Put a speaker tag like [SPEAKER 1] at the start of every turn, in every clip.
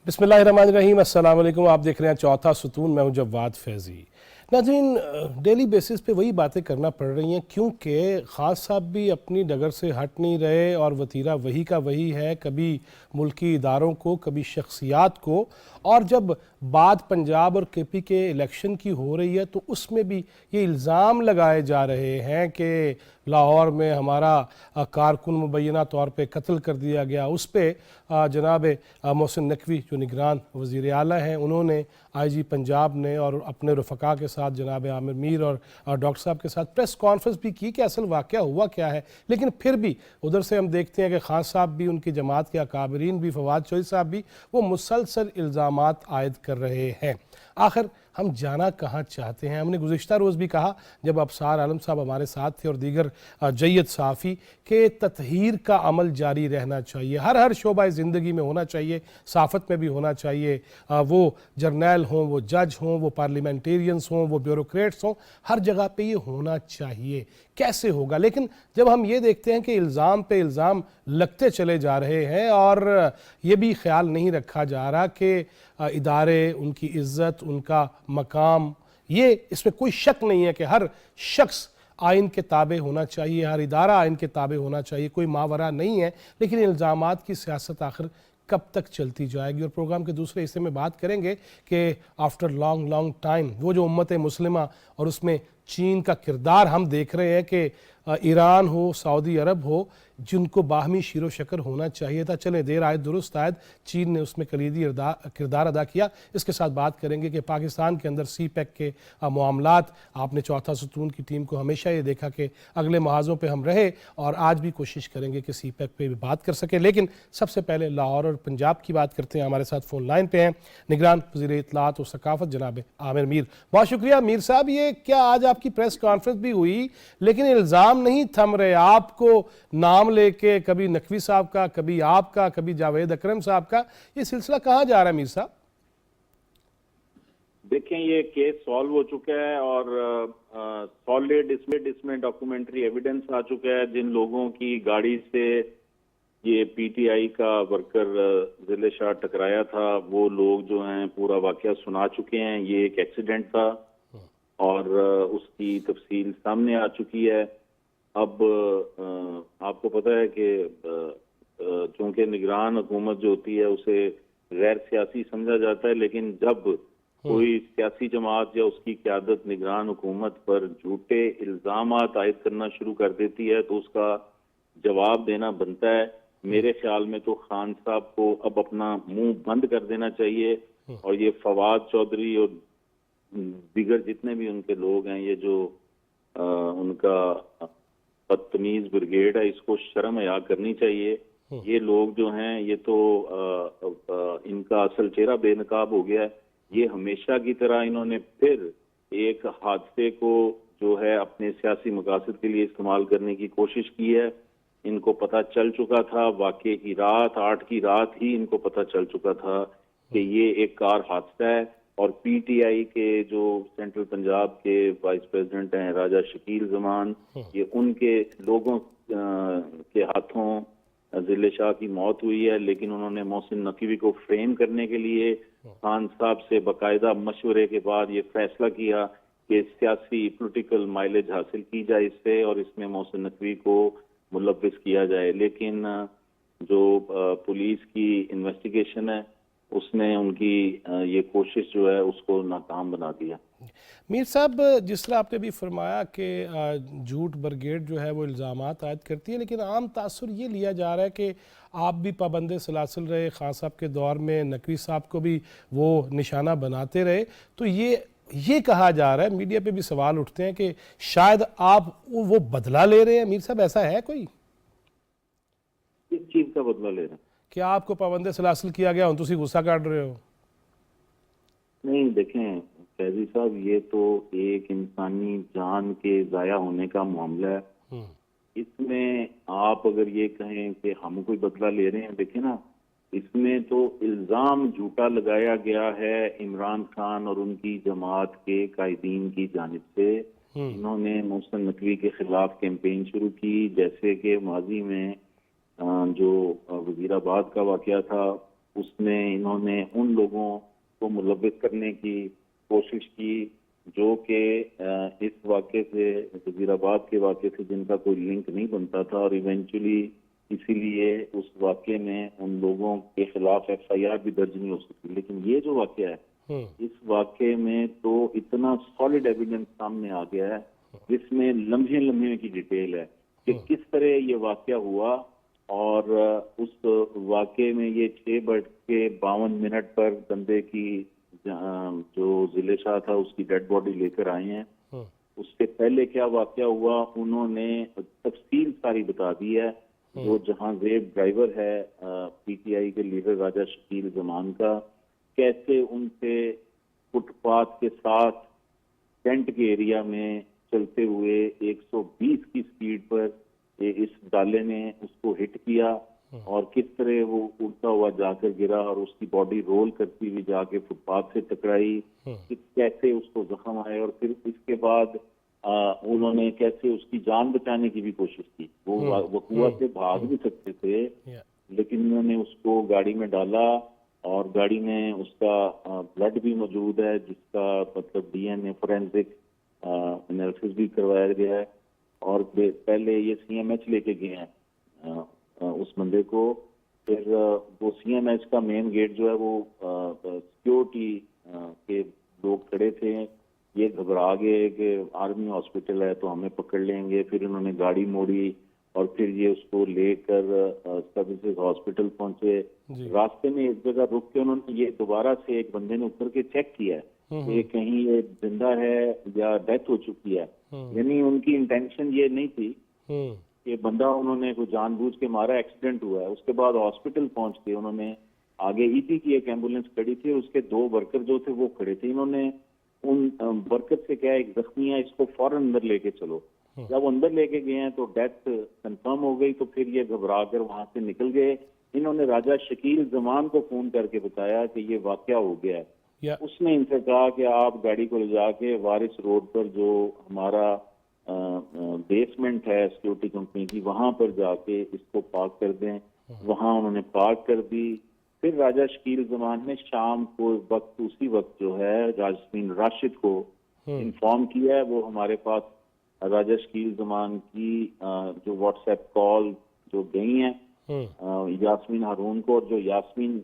[SPEAKER 1] बिस्मिल्लाहिर्रहमानिर्रहीम, अस्सलाम वालेकुम। आप देख रहे हैं चौथा सुतून। मैं हूं जवाद फैज़ी। नाज़रीन, डेली बेसिस पे वही बातें करना पड़ रही हैं क्योंकि ख़ास साहब भी अपनी डगर से हट नहीं रहे और वतीरा वही का वही है, कभी मुल्की इदारों को, कभी शख्सियात को। और जब बात पंजाब और केपी के इलेक्शन की हो रही है तो उसमें भी ये इल्ज़ाम लगाए जा रहे हैं कि लाहौर में हमारा कारकुन मुबैना तौर पे कत्ल कर दिया गया। उस पर जनाब मोहसिन नकवी जो निगरान वज़ीर आला हैं, उन्होंने IG पंजाब ने और अपने रफ़का के साथ जनाब आमिर मीर और डॉक्टर साहब के साथ प्रेस कॉन्फ्रेंस भी की कि असल वाक़या हुआ क्या है। लेकिन फिर भी उधर से हम देखते हैं कि खान साहब भी, उनकी जमात के अकाबरीन भी, फवाद चौधरी साहब भी, वो मुसलसल इल्ज़ामात आयद कर रहे हैं। आखिर हम जाना कहाँ चाहते हैं? हमने गुज़िश्ता रोज़ भी कहा जब अबसार आलम साहब हमारे साथ थे और दीगर जय्यद सहाफ़ी के ततहीर का अमल जारी रहना चाहिए, हर शोबा ज़िंदगी में होना चाहिए, सहाफ़त में भी होना चाहिए। वो जर्नैल हों, वो जज हों, वो पार्लियामेंटेरियंस हों, वो ब्यूरोक्रेट्स हों, हर जगह पे ये होना चाहिए। कैसे होगा? लेकिन जब हम ये देखते हैं कि इल्ज़ाम पे इल्ज़ाम लगते चले जा रहे हैं और ये भी ख्याल नहीं रखा जा रहा कि इदारे, उनकी इज़्ज़त, उनका मकाम, ये इसमें कोई शक नहीं है कि हर शख्स आइन के ताबे होना चाहिए, हर इदारा आइन के ताबे होना चाहिए, कोई मावरा नहीं है। लेकिन इल्ज़ामात की सियासत आखिर कब तक चलती जाएगी? और प्रोग्राम के दूसरे हिस्से में बात करेंगे कि आफ्टर लॉन्ग टाइम वो जो उम्मत मुस्लिमा और उसमें चीन का किरदार हम देख रहे हैं कि ईरान हो, सऊदी अरब हो, जिनको बाहमी शीरो शकर होना चाहिए था। चले देर आयद दुरुस्त आयद, चीन ने उसमें कलीदी किरदार अदा किया। इसके साथ बात करेंगे कि पाकिस्तान के अंदर CPEC के मामलात, आपने चौथा सुतून की टीम को हमेशा ये देखा कि अगले महाजों पे हम रहे और आज भी कोशिश करेंगे कि CPEC पे भी बात कर सकें। लेकिन सबसे पहले लाहौर और पंजाब की बात करते हैं। हमारे साथ फ़ोन लाइन पे हैं निगरान वज़ीर इत्तलात और सकाफ़त जनाब आमिर मीर। बहुत शुक्रिया मीर साहब। ये क्या आज आपकी प्रेस कॉन्फ्रेंस भी हुई लेकिन इल्ज़ाम नहीं थम रहे, आपको नाम लेके कभी नकवी साहब का, कभी आपका, कभी जावेद अकरम साहब का, ये सिलसिला कहाँ जा रहा है मीर साहब?
[SPEAKER 2] देखें, ये केस सॉल्व हो चुका है और सॉलिड इसमें डॉक्यूमेंट्री एविडेंस आ चुका है। जिन लोगों की गाड़ी से ये PTI का वर्कर जिले शाह टकराया था, वो लोग जो हैं पूरा वाकया सुना चुके हैं। ये एक एक्सीडेंट था और उसकी तफसील सामने आ चुकी है। अब आपको पता है कि चूंकि निगरान हुकूमत जो होती है उसे गैर सियासी समझा जाता है, लेकिन जब कोई सियासी जमात या उसकी क़यादत निगरान हुकूमत पर झूठे इल्ज़ामात आयद करना शुरू कर देती है तो उसका जवाब देना बनता है। मेरे ख्याल में तो खान साहब को अब अपना मुंह बंद कर देना चाहिए और ये फवाद चौधरी और दीगर जितने भी उनके लोग हैं, ये जो उनका बदतमीज ब्रिगेड है, इसको शर्म हया करनी चाहिए। ये लोग जो हैं ये तो इनका असल चेहरा बेनकाब हो गया है। ये हमेशा की तरह इन्होंने फिर एक हादसे को जो है अपने सियासी मकासद के लिए इस्तेमाल करने की कोशिश की है। इनको पता चल चुका था, वाकये की रात 8 की रात ही इनको पता चल चुका था कि ये एक कार हादसा है। और PTI के जो सेंट्रल पंजाब के वाइस प्रेसिडेंट हैं राजा शकील जमान, ये उनके लोगों के हाथों जिले शाह की मौत हुई है। लेकिन उन्होंने मोहसिन नकवी को फ्रेम करने के लिए खान साहब से बाकायदा मशवरे के बाद ये फैसला किया कि सियासी पॉलिटिकल माइलेज हासिल की जाए इससे और इसमें मोहसिन नकवी को मुलव्विस किया जाए। लेकिन जो पुलिस की इन्वेस्टिगेशन है उसने उनकी ये कोशिश जो है उसको नाकाम बना दिया।
[SPEAKER 1] मीर साहब, जिस तरह आपने भी फरमाया कि झूठ ब्रिगेड जो है वो इल्ज़ामात आयद करती है, लेकिन आम तासुर ये लिया जा रहा है कि आप भी पाबंद सलासिल रहे, खान साहब के दौर में नकवी साहब को भी वो निशाना बनाते रहे। तो ये कहा जा रहा है, मीडिया पे भी सवाल उठते हैं कि शायद आप वो बदला ले रहे हैं। मीर साहब, ऐसा है कोई?
[SPEAKER 2] किस चीज का बदला ले रहे हैं?
[SPEAKER 1] क्या आपको पाबंद सलासिल किया गया हो, तुम गुस्सा काट रहे हो?
[SPEAKER 2] नहीं, देखें फैजी साहब, ये तो एक इंसानी जान के जाया होने का मामला है। इसमें आप अगर ये कहें कि हम कोई बदला ले रहे हैं, देखें ना, इसमें तो इल्जाम झूठा लगाया गया है इमरान खान और उनकी जमात के कायदीन की जानिब से। इन्होंने मोहसिन नकवी के खिलाफ कैंपेन शुरू की, जैसे कि माजी में जो वजीराबाद का वाकया था उसमें इन्होंने उन लोगों को मुलव्विस करने की कोशिश की जो कि इस वाक़े से, वज़ीराबाद के वाक़े से जिनका कोई लिंक नहीं बनता था, और इवेंचुअली इसीलिए उस वाक़े में उन लोगों के खिलाफ FIR भी दर्ज नहीं हो सकी। लेकिन ये जो वाक़या है, इस वाक़े में तो इतना सॉलिड एविडेंस सामने आ गया है जिसमें लम्हे लम्हे की डिटेल है कि किस तरह ये वाक़या हुआ। और उस वाक़े में ये 6:52 पर बंदे की जो जिले शाह था उसकी डेड बॉडी लेकर आए हैं। उससे पहले क्या वाक़या हुआ उन्होंने तफसील सारी बता दी है। जो जहांजेब ड्राइवर है PTI के लीडर राजा शकील जमान का, कैसे उनसे फुटपाथ के साथ टेंट के एरिया में चलते हुए 120 की स्पीड पर इस डाले ने उसको हिट किया और किस तरह वो उड़ता हुआ जाकर गिरा और उसकी बॉडी रोल करती हुई जाके फुटपाथ से टकराई, कि कैसे उसको जख्म आए। और फिर इसके बाद उन्होंने कैसे उसकी जान बचाने की भी कोशिश की। वो कुआं से भाग भी सकते थे, लेकिन उन्होंने उसको गाड़ी में डाला और गाड़ी में उसका ब्लड भी मौजूद है, जिसका मतलब DNA फोरेंसिक एनालिसिस भी करवाया गया है। और पहले ये CMH लेके गए हैं उस बंदे को। फिर वो CMH का मेन गेट जो है वो सिक्योरिटी के लोग खड़े थे, ये घबरा गए कि आर्मी हॉस्पिटल है तो हमें पकड़ लेंगे। फिर उन्होंने गाड़ी मोड़ी और फिर ये उसको लेकर सर्विसेज हॉस्पिटल पहुंचे। रास्ते में एक जगह रुक के उन्होंने ये दोबारा से एक बंदे ने उतर के चेक किया कि कहीं ये जिंदा है या डेथ हो चुकी है। यानी उनकी इंटेंशन ये नहीं थी कि बंदा उन्होंने कोई जानबूझ के मारा, एक्सीडेंट हुआ है। उसके बाद हॉस्पिटल पहुंच के उन्होंने आगे EP की एक एम्बुलेंस खड़ी थी, उसके 2 वर्कर जो थे वो खड़े थे। इन्होंने उन वर्कर से क्या, एक जख्मी है इसको फौरन अंदर लेके चलो। जब वो अंदर लेके गए हैं तो डेथ कंफर्म हो गई, तो फिर ये घबरा कर वहां से निकल गए। इन्होंने राजा शकील जमान को फोन करके बताया कि ये वाकया हो गया है। उसने इनसे कहा कि आप गाड़ी को ले जाके वारिस रोड पर जो हमारा बेसमेंट है सिक्योरिटी कंपनी की, वहां पर जाके इसको पार्क कर दें। वहां उन्होंने पार्क कर दी। फिर राजा शकील जमान ने शाम को उसी वक्त जो है यास्मीन राशिद को इन्फॉर्म किया है। वो हमारे पास राजा शकील जमान की जो WhatsApp कॉल जो गई हैं यास्मीन हारून को, और जो यास्मीन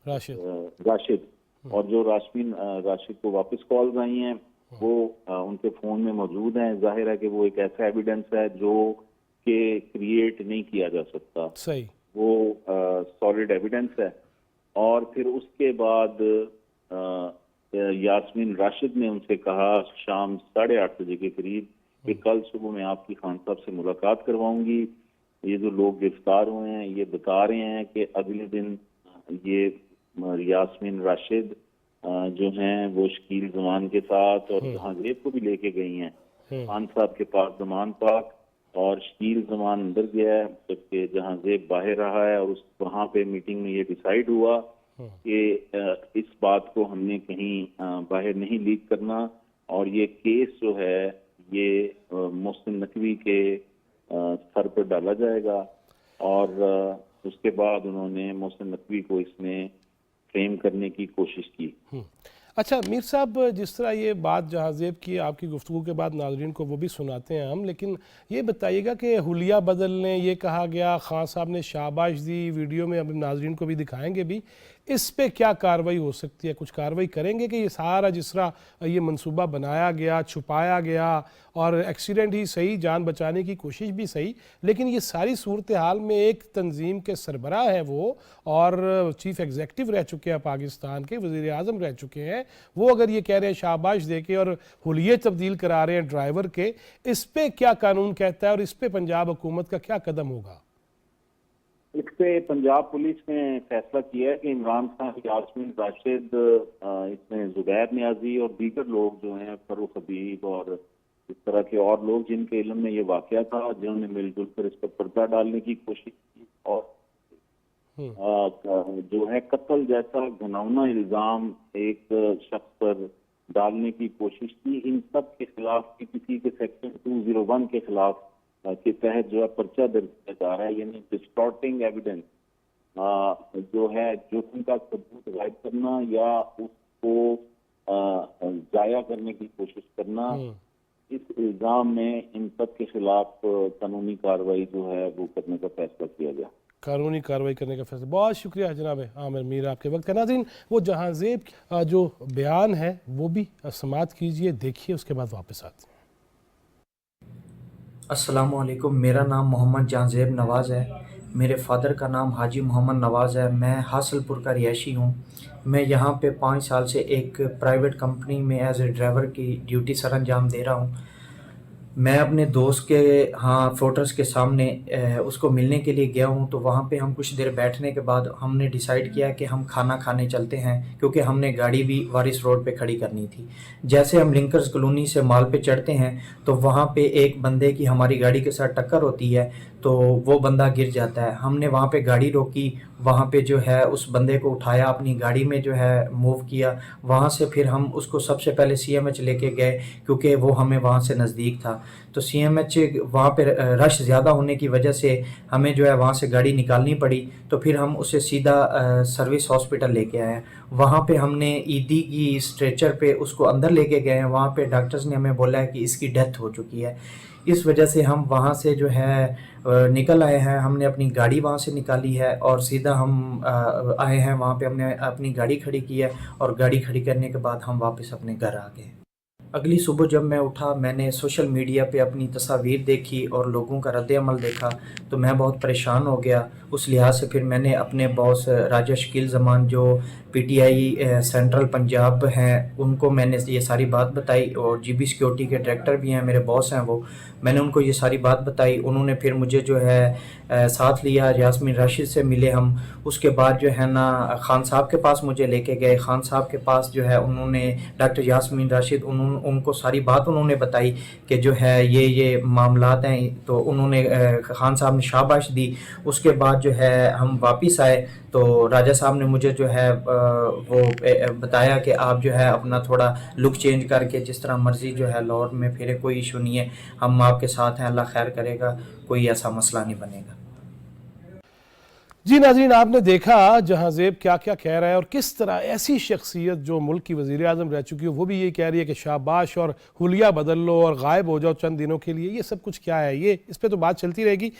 [SPEAKER 2] राशिद और जो यास्मीन राशिद को वापस कॉल्स आई हैं वो उनके फोन में मौजूद हैं। जाहिर है कि वो एक ऐसा एविडेंस है जो कि क्रिएट नहीं किया जा सकता।
[SPEAKER 1] सही,
[SPEAKER 2] वो सॉलिड एविडेंस है। और फिर उसके बाद यास्मीन राशिद ने उनसे कहा शाम 8:30 बजे के करीब कि कल सुबह मैं आपकी खान साहब से मुलाकात करवाऊंगी। ये जो लोग गिरफ्तार हुए हैं ये बता रहे हैं कि अगले दिन ये यास्मीन राशिद जो हैं वो शकील जमान के साथ और जहांजेब को भी लेके गई हैं खान साहब के पास जमान पाक। और शकील जमान अंदर गया है जबकि जहांजेब बाहर रहा है। और उस वहां पे मीटिंग में ये डिसाइड हुआ कि इस बात को हमने कहीं बाहर नहीं लीक करना और ये केस जो है ये मोहसिन नकवी के सर पर डाला जाएगा। और उसके बाद उन्होंने मोहसिन नकवी को इसमें फ्रेम करने की कोशिश की।
[SPEAKER 1] अच्छा मीर साहब, जिस तरह ये बात जहांजेब की आपकी गुफ्तगू के बाद नाजरीन को वो भी सुनाते हैं हम, लेकिन ये बताइएगा कि हुलिया बदलने ये कहा गया, खान साहब ने शाबाश दी, वीडियो में अब नाजरीन को भी दिखाएंगे भी, इस पे क्या कार्रवाई हो सकती है? कुछ कार्रवाई करेंगे कि ये सारा जिस तरह ये मंसूबा बनाया गया, छुपाया गया और एक्सीडेंट ही सही, जान बचाने की कोशिश भी सही, लेकिन ये सारी सूरत हाल में एक तंजीम के सरबराह है वो और चीफ एग्जीक्यूटिव रह चुके हैं पाकिस्तान के, वज़ीर आज़म रह चुके हैं, वो अगर ये कह रहे हैं शाबाश दे के और हुलिये तब्दील करा रहे हैं ड्राइवर के, इस पे क्या कानून कहता है और इस पे पंजाब हुकूमत का क्या कदम होगा?
[SPEAKER 2] इस पे पंजाब पुलिस ने फैसला किया है कि इमरान खान, यास्मीन राशिद, इसमें जुबैर नियाजी और दीगर लोग जो हैं, फरूख हबीब और इस तरह के और लोग जिनके इल्म में ये वाकया था, जिन्होंने मिलजुल कर इस पर पर्दा डालने की कोशिश की और जो है कत्ल जैसा घिनौना इल्जाम एक शख्स पर डालने की कोशिश की, इन सब के खिलाफ किसी के सेक्शन 201 के खिलाफ के तहत जो है पर्चा दर्ज किया जा रहा है, यानी डिस्टॉर्टिंग एविडेंस। जो है जोखिम का सबूत गायब करना या उसको जाया करने की कोशिश करना, इस इल्जाम में इन सब के खिलाफ कानूनी कार्रवाई जो है वो करने का फैसला किया गया।
[SPEAKER 1] कानूनी कार्रवाई करने का फैसला। बहुत शुक्रिया जनाब आमिर मीर आपके वक्त का। नाज़रीन, वो जहांज़ेब जो बयान है वो भी समाअत कीजिए, देखिए, उसके बाद वापस आते हैं।
[SPEAKER 3] अस्सलामुअलैकुम, मेरा नाम मोहम्मद जहांज़ेब नवाज़ है। मेरे फ़ादर का नाम हाजी मोहम्मद नवाज़ है। मैं हासलपुर का रिहायशी हूँ। मैं यहाँ पे 5 साल से एक प्राइवेट कंपनी में एज ए ड्राइवर की ड्यूटी सर अंजाम दे रहा हूँ। मैं अपने दोस्त के यहाँ फोर्ट्रेस के सामने उसको मिलने के लिए गया हूँ, तो वहाँ पे हम कुछ देर बैठने के बाद हमने डिसाइड किया कि हम खाना खाने चलते हैं, क्योंकि हमने गाड़ी भी वारिस रोड पे खड़ी करनी थी। जैसे हम लिंकर्स कॉलोनी से माल पे चढ़ते हैं तो वहाँ पे एक बंदे की हमारी गाड़ी के साथ टक्कर होती है, तो वो बंदा गिर जाता है। हमने वहाँ पे गाड़ी रोकी, वहाँ पे जो है उस बंदे को उठाया, अपनी गाड़ी में जो है मूव किया। वहाँ से फिर हम उसको सबसे पहले CMH लेके गए, क्योंकि वो हमें वहाँ से नज़दीक था। तो CMH वहाँ पे रश ज़्यादा होने की वजह से हमें जो है वहाँ से गाड़ी निकालनी पड़ी। तो फिर हम उसे सीधा सर्विस हॉस्पिटल लेके आए हैं। वहाँ पे हमने ईदी की स्ट्रेचर पे उसको अंदर लेके गए हैं। वहाँ पे डॉक्टर्स ने हमें बोला है कि इसकी डेथ हो चुकी है। इस वजह से हम वहाँ से जो है निकल आए हैं। हमने अपनी गाड़ी वहाँ से निकाली है और सीधा हम आए हैं। वहाँ पे हमने अपनी गाड़ी खड़ी की है और गाड़ी खड़ी करने के बाद हम वापस अपने घर आ गए। अगली सुबह जब मैं उठा, मैंने सोशल मीडिया पे अपनी तस्वीर देखी और लोगों का रद्द-ए-अमल देखा, तो मैं बहुत परेशान हो गया। उस लिहाज से फिर मैंने अपने बॉस राजा शकील ज़मान, जो PTI सेंट्रल पंजाब हैं, उनको मैंने ये सारी बात बताई, और GB सिक्योरिटी के डायरेक्टर भी हैं, मेरे बॉस हैं वो। मैंने उनको ये सारी बात बताई। उन्होंने फिर मुझे जो है साथ लिया, यास्मीन राशिद से मिले हम। उसके बाद जो है ना खान साहब के पास मुझे लेके गए। खान साहब के पास जो है उन्होंने डॉक्टर यास्मीन राशिद उनको सारी बात उन्होंने बताई कि जो है ये मामलात हैं। तो उन्होंने खान साहब ने शाबाश दी। उसके बाद जो है हम वापस आए, तो राजा साहब ने मुझे जो है वो बताया कि आप जो है अपना थोड़ा लुक चेंज करके जिस तरह मर्ज़ी जो है लाहौर में फिरे, कोई इशू नहीं है, हम आपके साथ हैं, अल्लाह खैर करेगा, कोई ऐसा मसला नहीं बनेगा।
[SPEAKER 1] जी नाज़रीन, आपने देखा जहांज़ेब क्या क्या कह रहा है और किस तरह ऐसी शख्सियत जो मुल्क की वज़ीर आज़म रह चुकी है वो भी ये कह रही है कि शाबाश और हुलिया बदल लो और गायब हो जाओ चंद दिनों के लिए। ये सब कुछ क्या है? ये इस पर तो बात चलती रहेगी।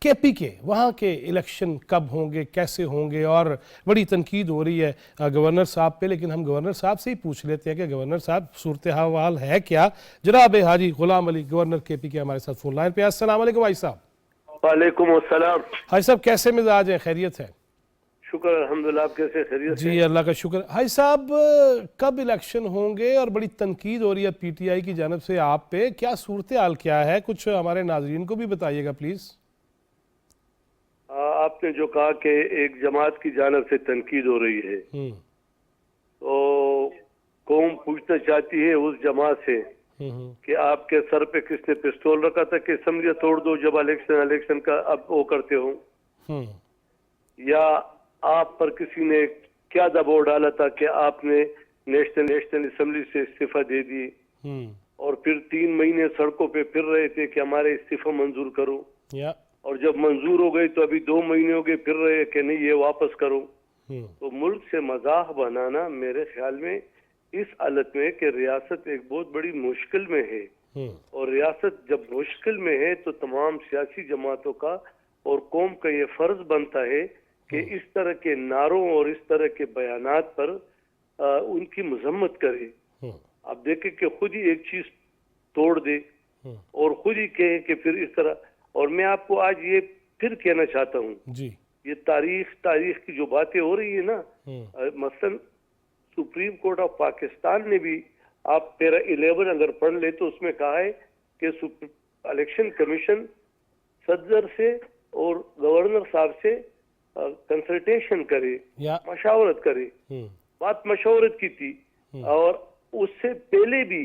[SPEAKER 1] KP के वहाँ के इलेक्शन कब होंगे, कैसे होंगे, और बड़ी तनकीद हो रही है गवर्नर साहब पे। लेकिन हम गवर्नर साहब से ही पूछ लेते हैं कि गवर्नर साहब सूरत हाल है क्या। जनाब हाजी गुलाम अली गवर्नर KP के हमारे साथ फ़ोन लाइन पे। अस्सलाम वालेकुम भाई साहब।
[SPEAKER 4] वालेकुम अस्सलाम।
[SPEAKER 1] भाई साहब, कैसे मिजाज है? खैरियत है?
[SPEAKER 4] शुक्र अल्हम्दुलिल्लाह, आप कैसे? खैरियत
[SPEAKER 1] जी, अल्लाह का शुक्र। भाई साहब, कब इलेक्शन होंगे और बड़ी तनकीद हो रही है PTI की जानब से आप पे, क्या सूरत हाल क्या है? कुछ हमारे नाजरीन को भी बताइएगा प्लीज।
[SPEAKER 4] आपने जो कहा कि एक जमात की जानब से तनकीद हो रही है, तो कौम पूछना चाहती है उस जमात से कि आपके सर पे किसने पिस्तौल रखा था कि असम्बलियां तोड़ दो जब इलेक्शन का अब वो करते हो, या आप पर किसी ने क्या दबाव डाला था कि आपने नेशनल असम्बली से इस्तीफा दे दिए और फिर 3 महीने सड़कों पे फिर रहे थे कि हमारे इस्तीफा मंजूर करो, और जब मंजूर हो गई तो अभी 2 महीने हो गए फिर रहे कि नहीं ये वापस करो। तो मुल्क से मजाक बनाना मेरे ख्याल में इस हालत में कि रियासत एक बहुत बड़ी मुश्किल में है, और रियासत जब मुश्किल में है तो तमाम सियासी जमातों का और कौम का ये फर्ज बनता है कि इस तरह के नारों और इस तरह के बयानात पर उनकी मजम्मत करे। आप देखें कि खुद ही एक चीज तोड़ दे और खुद ही कहे कि फिर इस तरह। और मैं आपको आज ये फिर कहना चाहता हूँ, ये तारीख की जो बातें हो रही है ना, मसलन सुप्रीम कोर्ट ऑफ पाकिस्तान ने भी, आप पैरा 11 अगर पढ़ ले तो उसमें कहा है कि इलेक्शन कमीशन सदर से और गवर्नर साहब से कंसल्टेशन करे, मशावरत करे। बात मशावरत की थी, और उससे पहले भी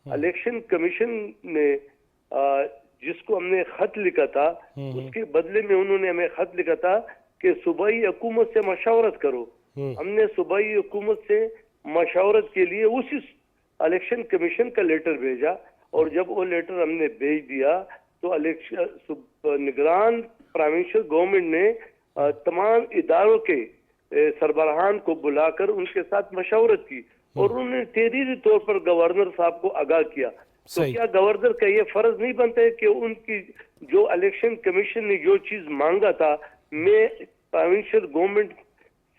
[SPEAKER 4] इलेक्शन कमीशन ने जिसको हमने खत लिखा था, उसके बदले में उन्होंने हमें खत लिखा था कि सूबाई हुकूमत से मशावरत करो। हमने सूबाई हुकूमत से मशावरत के लिए उसी इलेक्शन कमीशन का लेटर भेजा, और जब वो लेटर हमने भेज दिया तो इलेक्शन निगरान प्रोविंशियल गवर्नमेंट ने तमाम इदारों के सरबराहान को बुलाकर उनके साथ मशवरत की और उन्होंने तहरीरी तौर पर गवर्नर साहब को आगाह किया। तो क्या गवर्नर का ये फर्ज नहीं बनता है कि उनकी जो इलेक्शन कमीशन ने जो चीज मांगा था, मैं प्रोविंशियल गवर्नमेंट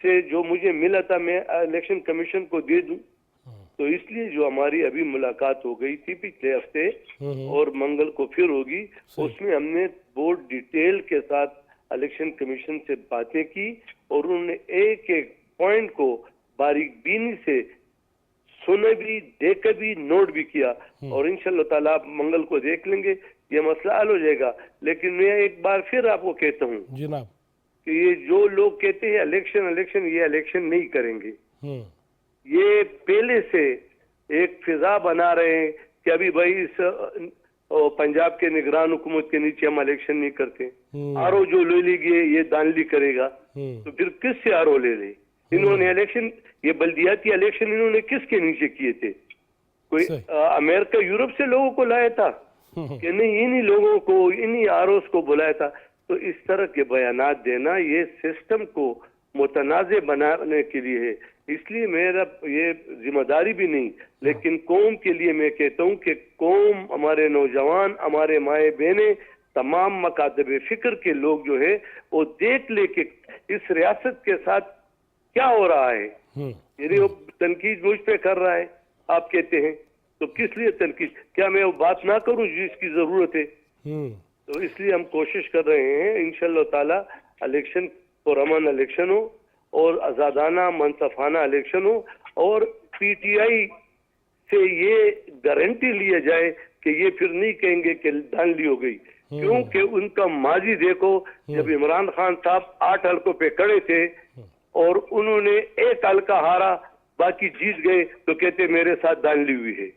[SPEAKER 4] से जो मुझे मिला था मैं इलेक्शन कमीशन को दे दूं? तो इसलिए जो हमारी अभी मुलाकात हो गई थी पिछले हफ्ते और मंगल को फिर होगी, उसमें हमने बहुत डिटेल के साथ इलेक्शन कमीशन से बातें की और उन्होंने एक एक पॉइंट को बारीकबीनी से सुने भी, देख भी, नोट भी किया और इंशाअल्लाह ताला आप मंगल को देख लेंगे, ये मसला हल हो जाएगा। लेकिन मैं एक बार फिर आपको कहता हूँ
[SPEAKER 1] जनाब
[SPEAKER 4] कि ये जो लोग कहते हैं इलेक्शन इलेक्शन, ये इलेक्शन नहीं करेंगे। ये पहले से एक फिजा बना रहे हैं कि अभी भाई इस पंजाब के निगरान हुकूमत के नीचे हम इलेक्शन नहीं करते, आरओ जो ले लीजिए ये दानली करेगा, तो फिर किससे आरओ ले ले? इन्होंने इलेक्शन, ये बल्दियाती इलेक्शन इन्होंने किसके नीचे किए थे? कोई अमेरिका यूरोप से लोगों को लाया था कि नहीं, इन्हीं लोगों को, इन्हीं आरओस को बुलाया था? तो इस तरह के बयानात देना ये सिस्टम को मुतनाज़े बनाने के लिए है। इसलिए मेरा ये जिम्मेदारी भी नहीं, लेकिन कौम के लिए मैं कहता हूँ कि कौम, हमारे नौजवान, हमारे माए बहने, तमाम मकातब फिक्र के लोग जो है वो देख ले कि इस रियासत के साथ क्या हो रहा है। यानी वो तनकीद मुझ पे कर रहा है, आप कहते हैं, तो किस लिए तनकीद? क्या मैं वो बात ना करूं जिसकी जरूरत है? तो इसलिए हम कोशिश कर रहे हैं इंशाअल्लाह ताला इलेक्शन पुरअमन इलेक्शन हो और आजादाना मनसफाना इलेक्शन हो और पीटीआई से ये गारंटी लिया जाए कि ये फिर नहीं कहेंगे कि धांधली हो गई, क्योंकि उनका माजी देखो, जब इमरान खान साहब 8 हल्कों पे खड़े थे और उन्होंने एक हल्का हारा, बाकी जीत गए, तो कहते मेरे साथ धांधली हुई है।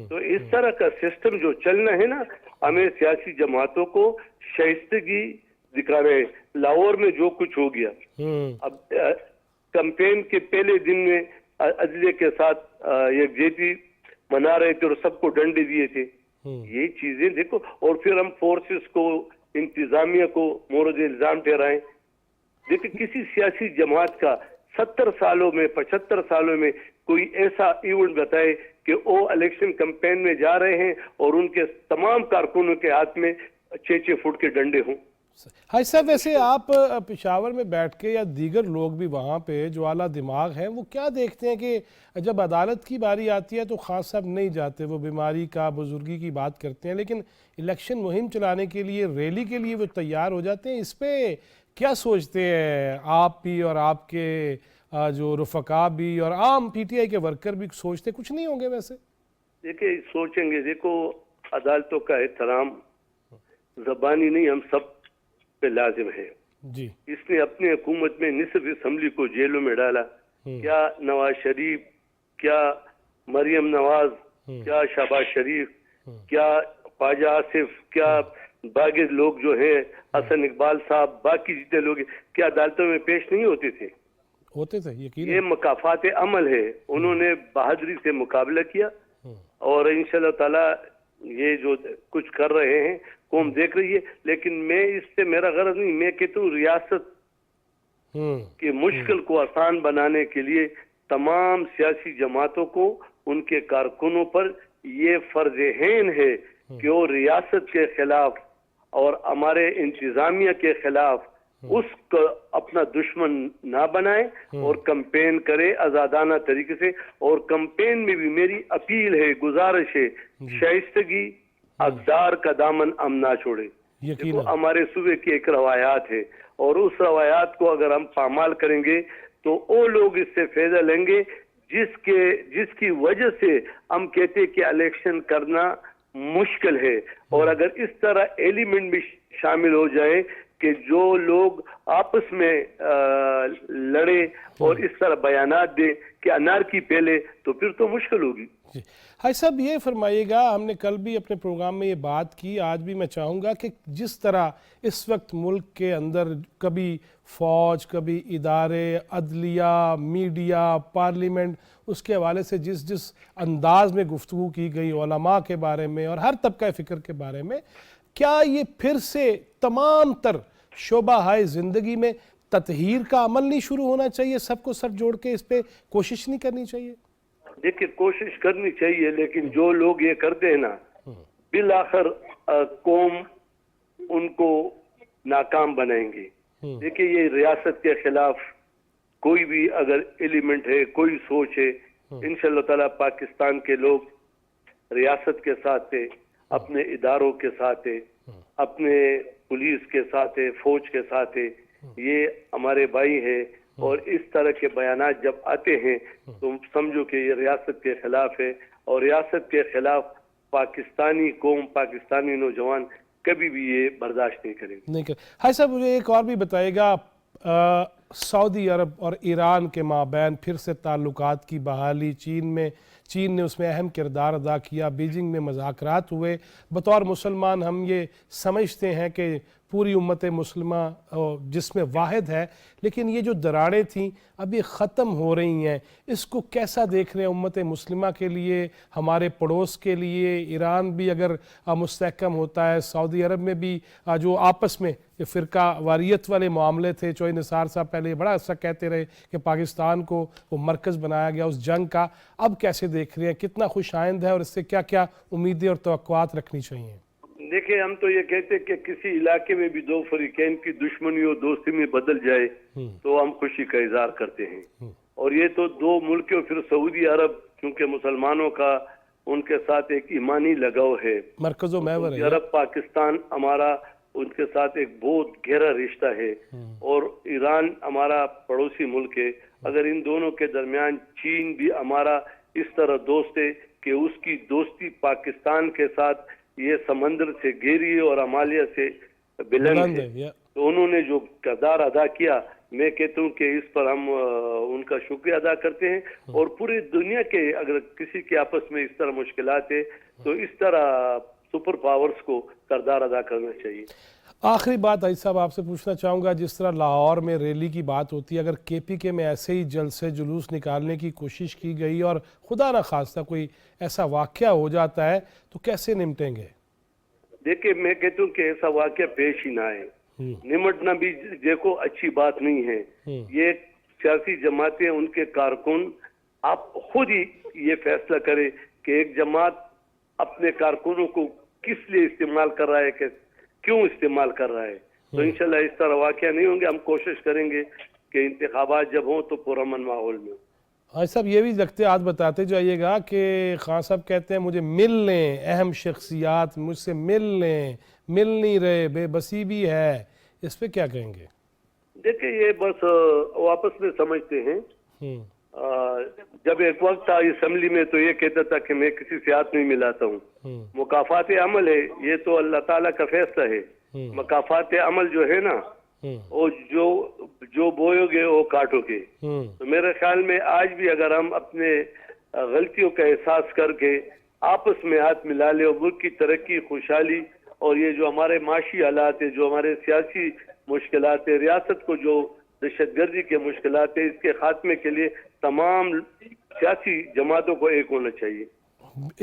[SPEAKER 4] तो इस तरह का सिस्टम जो चलना है ना, हमें सियासी जमातों को शाइस्तगी दिखा रहे हैं। लाहौर में जो कुछ हो गया, अब कैंपेन के पहले दिन में अदलिया के साथ यकजहती मना रहे थे और सबको डंडे दिए थे, ये चीजें देखो, और फिर हम फोर्सेस को, इंतजामिया को मोरद इल्जाम ठहराएं। देखिए किसी सियासी जमात का 70 सालों में, 75 सालों में कोई ऐसा इवेंट बताए कि वो इलेक्शन कैंपेन में जा रहे हैं और उनके तमाम कारकुनों के हाथ में 6-6 फुट के डंडे हों।
[SPEAKER 1] हाय साहब, वैसे आप पेशावर में बैठ के या दीगर लोग भी वहाँ पे जो आला दिमाग हैं वो क्या देखते हैं कि जब अदालत की बारी आती है तो खान साहब नहीं जाते, वो बीमारी का, बुजुर्गी की बात करते हैं, लेकिन इलेक्शन मुहिम चलाने के लिए, रैली के लिए वो तैयार हो जाते हैं? इस पर क्या सोचते हैं आप भी और आपके जो रफ़का भी और आम पीटीआई के वर्कर भी सोचते कुछ नहीं होंगे? वैसे
[SPEAKER 4] देखिए सोचेंगे, देखो अदालतों का एहतराम ज़बानी नहीं, हम सब पे लाजिम है
[SPEAKER 1] जी।
[SPEAKER 4] इसने अपनी हुकूमत में निसफ असम्बली को जेलों में डाला, क्या नवाज शरीफ, क्या मरियम नवाज, क्या शहबाज शरीफ, क्या ख्वाजा आसिफ, क्या बाकी लोग जो है, हसन इकबाल साहब, बाकी जितने लोग क्या अदालतों में पेश नहीं होते थे?
[SPEAKER 1] होते थे, यकीन।
[SPEAKER 4] ये मकाफात अमल है, उन्होंने बहादुरी से मुकाबला किया और इंशाअल्लाह ताला ये जो कुछ कर रहे हैं कौम देख रही है। लेकिन मैं इससे, मेरा गरज नहीं, मैं कहता हूँ रियासत की मुश्किल को आसान बनाने के लिए तमाम सियासी जमातों को, उनके कारकुनों पर ये फर्ज हैन है कि वो रियासत के खिलाफ और हमारे इंतजामिया के खिलाफ उसको अपना दुश्मन ना बनाए और कैंपेन करे आजादाना तरीके से। और कैंपेन में भी मेरी अपील है, गुजारिश है, शाइस्तगी, अक़दार का दामन हम ना छोड़े। देखो हमारे सूबे की एक रवायात है और उस रवायात को अगर हम पामाल करेंगे तो वो लोग इससे फायदा लेंगे जिसकी वजह से हम कहते हैं कि इलेक्शन करना मुश्किल है। और अगर इस तरह एलिमेंट भी शामिल हो जाए कि जो लोग आपस में लड़े और इस तरह बयानात दे कि अनारकी पहले, तो फिर तो मुश्किल होगी।
[SPEAKER 1] हाय साहब, ये फरमाइएगा, हमने कल भी अपने प्रोग्राम में ये बात की, आज भी मैं चाहूँगा कि जिस तरह इस वक्त मुल्क के अंदर कभी फ़ौज, कभी इदारे, अदलिया, मीडिया, पार्लियामेंट, उसके हवाले से जिस जिस अंदाज में गुफ्तगू की गई उलमा के बारे में और हर तबका फ़िक्र के बारे में, क्या ये फिर से तमाम तर शोबा हाय ज़िंदगी में ततहीर का अमल नहीं शुरू होना चाहिए? सबको सर जोड़ के इस पे कोशिश नहीं करनी चाहिए?
[SPEAKER 4] देखिए, कोशिश करनी चाहिए, लेकिन जो लोग ये करते हैं ना, बिलाखिर कौम उनको नाकाम बनाएंगे। देखिए, ये रियासत के खिलाफ कोई भी अगर एलिमेंट है, कोई सोच है, इंशाअल्लाह ताला पाकिस्तान के लोग रियासत के साथ है, अपने इदारों के साथ है, अपने पुलिस के साथ है, फौज के साथ है। ये हमारे भाई है, और इस तरह के बयानात जब आते हैं तो समझो कि ये रियासत के खिलाफ है, और रियासत के खिलाफ पाकिस्तानी कौम, पाकिस्तानी नौजवान कभी भी ये बर्दाश्त नहीं करेंगे।
[SPEAKER 1] नहीं कर। हाय साहब, मुझे एक और भी बताइएगा, सऊदी अरब और ईरान के माबैन फिर से ताल्लुकात की बहाली, चीन ने उसमें अहम किरदार अदा किया, बीजिंग में मुज़ाकरात हुए। बतौर मुसलमान हम ये समझते हैं कि पूरी उम्मत मुस्लिमा जिसमें वाहिद है, लेकिन ये जो दरारें थीं अब ये ख़त्म हो रही हैं। इसको कैसा देख रहे हैं उम्मत मुस्लिमा के लिए, हमारे पड़ोस के लिए? ईरान भी अगर मुस्तहकम होता है, सऊदी अरब में भी जो आपस में ये फ़िरका वारियत वाले मामले थे, चोई निसार साहब पहले बड़ा ऐसा कहते रहे कि पाकिस्तान को वो मरकज़ बनाया गया उस जंग का, अब कैसे देख रहे हैं? कितना खुशाइंद है और इससे क्या क्या उम्मीदें और तवक्कुआत रखनी चाहिए?
[SPEAKER 4] देखिए, हम तो ये कहते हैं कि किसी इलाके में भी दो फरीकैन की दुश्मनी और दोस्ती में बदल जाए तो हम खुशी का इजहार करते हैं। और ये तो दो मुल्क और फिर सऊदी अरब, क्योंकि मुसलमानों का उनके साथ एक ईमानी लगाव है,
[SPEAKER 1] मरकज़ो महवर है।
[SPEAKER 4] अरब पाकिस्तान हमारा उनके साथ एक बहुत गहरा रिश्ता है, और ईरान हमारा पड़ोसी मुल्क है। अगर इन दोनों के दरमियान चीन भी हमारा इस तरह दोस्त है कि उसकी दोस्ती पाकिस्तान के साथ ये समंदर से गहरी है और हिमालय से बुलंद है, तो उन्होंने जो किरदार अदा किया, मैं कहता हूँ कि इस पर हम उनका शुक्रिया अदा करते हैं। और पूरी दुनिया के अगर किसी के आपस में इस तरह मुश्किलात है तो इस तरह सुपर पावर्स को किरदार अदा करना चाहिए।
[SPEAKER 1] आखिरी बात आई साहब आपसे पूछना चाहूँगा, जिस तरह लाहौर में रैली की बात होती है, अगर KPK में ऐसे ही जलसे जुलूस निकालने की कोशिश की गई और खुदा ना खास्ता कोई ऐसा वाक़या हो जाता है तो कैसे निपटेंगे?
[SPEAKER 4] देखिए, मैं कहता हूँ कि ऐसा वाक़या पेश ही ना आए। निमटना भी देखो अच्छी बात नहीं है। ये सियासी जमातें, उनके कारकुन, आप खुद ही ये फैसला करें कि एक जमात अपने कारकुनों को किस लिए इस्तेमाल कर रहा है, कि क्यों इस्तेमाल कर रहा है। तो इंशाल्लाह इस तरह वाक़या नहीं होंगे। हम कोशिश करेंगे कि इंतखाबात जब हों तो पुरअमन माहौल में।
[SPEAKER 1] आज साहब ये भी लगते आज बताते जाइएगा कि खान साहब कहते हैं मुझे मिल लें, अहम शख्सियात मुझसे मिल लें, मिल नहीं रहे, बेबसी भी है, इस पे क्या कहेंगे?
[SPEAKER 4] देखिए, ये बस वो आपस में समझते हैं। जब एक वक्त था असम्बली में तो ये कहता था कि मैं किसी से हाथ नहीं मिलाता हूँ। मुकाफात अमल है, ये तो अल्लाह ताला का फैसला है। मुकाफात अमल जो है ना, वो जो बोयोगे वो काटोगे। तो मेरे ख्याल में आज भी अगर हम अपने गलतियों का एहसास करके आपस में हाथ मिला ले और मुल्क की तरक्की, खुशहाली और ये जो हमारे माशी हालात है, जो हमारे सियासी मुश्किलात है, रियासत को जो दहशतगर्दी के मुश्किलात है, इसके खात्मे के लिए तमाम सियासी जमातों को एक होना चाहिए।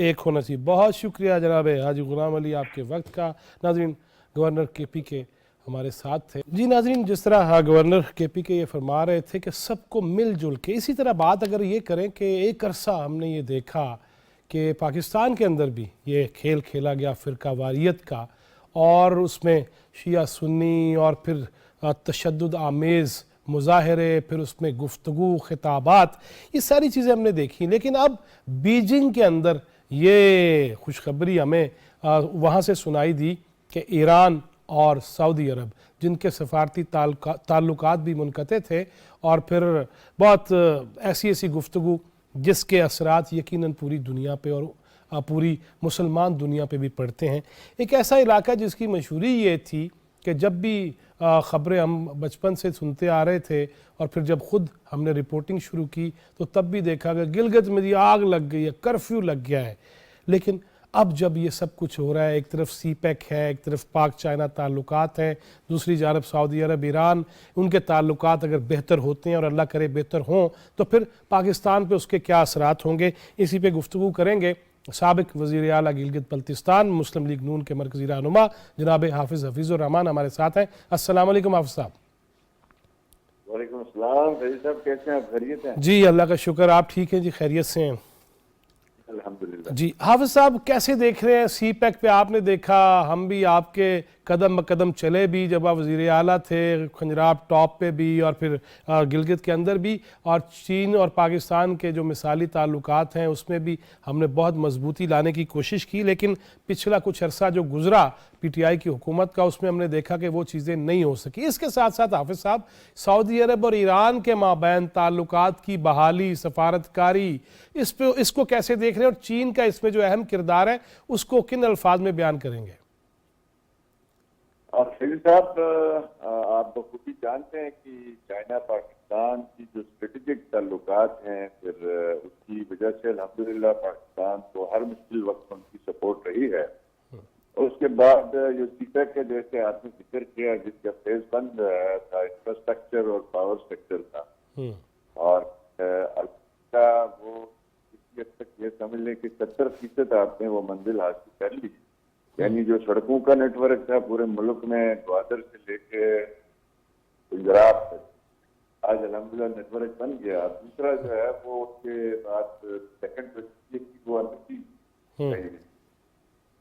[SPEAKER 1] एक होना चाहिए। बहुत शुक्रिया जनाब हाजी गुलाम अली आपके वक्त का। नाज़रीन, गवर्नर KPK हमारे साथ थे। जी नाज़रीन, जिस तरह गवर्नर KPK ये फरमा रहे थे कि सबको मिलजुल के, इसी तरह बात अगर ये करें कि एक अरसा हमने ये देखा कि पाकिस्तान के अंदर भी ये खेल खेला गया फ़िरका वारियत का, और उसमें शिया सुन्नी और फिर तशद्दुद आमेज़ मुज़ाहरे, फिर उसमें गुफ्तगू, खिताबात, ये सारी चीज़ें हमने देखी। लेकिन अब बीजिंग के अंदर ये खुशखबरी हमें वहाँ से सुनाई दी कि ईरान और सऊदी अरब, जिनके सफारती ताल्लुकात भी मुनक़ते थे, और फिर बहुत ऐसी ऐसी गुफ्तगू जिसके असरात यकीनन पूरी दुनिया पे और पूरी मुसलमान दुनिया पे भी पड़ते हैं। एक ऐसा इलाका जिसकी मशहूरी ये थी कि जब भी ख़बरें हम बचपन से सुनते आ रहे थे और फिर जब ख़ुद हमने रिपोर्टिंग शुरू की तो तब भी देखा कि गिलगित में जी आग लग गई है, कर्फ्यू लग गया है। लेकिन अब जब ये सब कुछ हो रहा है, एक तरफ CPEC है, एक तरफ पाक चाइना ताल्लुकात हैं, दूसरी जानब सऊदी अरब ईरान, उनके ताल्लुकात अगर बेहतर होते हैं और अल्लाह करे बेहतर हों तो फिर पाकिस्तान पे उसके क्या असरात होंगे, इसी पे गुफ्तगू करेंगे। साबिक वज़ीर आला गिलगित बल्तिस्तान मुस्लिम लीग नून के मरकज़ी रहनुमा जनाब हाफिज़ हफीज़ुर रहमान हमारे साथ हैं। अस्सलाम वालेकुम हाफिज़ साहब।
[SPEAKER 5] वालेकुम अस्सलाम। भाई साहब कैसे हैं आप? खैरियत हैं?
[SPEAKER 1] जी अल्लाह का शुक्र, आप ठीक हैं जी? खैरियत से हैं
[SPEAKER 5] अल्हम्दुलिल्लाह।
[SPEAKER 1] जी। हाफिज़ साहब कैसे देख रहे हैं सी पैक पे? आपने देखा, हम भी आपके कदम ब कदम चले भी, जब आप वज़ीर आला थे, खंजराब टॉप पे भी और फिर गिलगित के अंदर भी, और चीन और पाकिस्तान के जो मिसाली ताल्लुकात हैं उसमें भी हमने बहुत मजबूती लाने की कोशिश की, लेकिन पिछला कुछ अरसा जो गुजरा PTI की हुकूमत का, उसमें हमने देखा कि वो चीज़ें नहीं हो सकी। इसके साथ साथ हाफिज़ साहब सऊदी अरब और ईरान के माबैन ताल्लुकात की बहाली, सफारतकारी, इसको कैसे देख रहे हैं, और चीन का इसमें जो अहम किरदार है उसको किन अल्फाज में बयान करेंगे?
[SPEAKER 5] और फिर साहब आप बखूबी जानते हैं कि चाइना पाकिस्तान की जो स्ट्रेटेजिक ताल्लुकात हैं, फिर उसकी वजह से अल्हम्दुलिल्लाह पाकिस्तान को हर मुश्किल वक्त उनकी सपोर्ट रही है। उसके बाद जो सीपैक के जैसे आपने जिक्र किया, जिसका फेज बंद था इंफ्रास्ट्रक्चर और पावर सेक्टर का, और वो इसी हद तक ये समझ लें कि 70% आपने वो मंजिल हासिल कर ली। यानी जो सड़कों का नेटवर्क था पूरे मुल्क में, ग्वादर से लेके गुजरात तक, आज अल्हम्दुलिल्लाह नेटवर्क बन गया। दूसरा जो है वो उसके बाद सेकंड की वो अनसी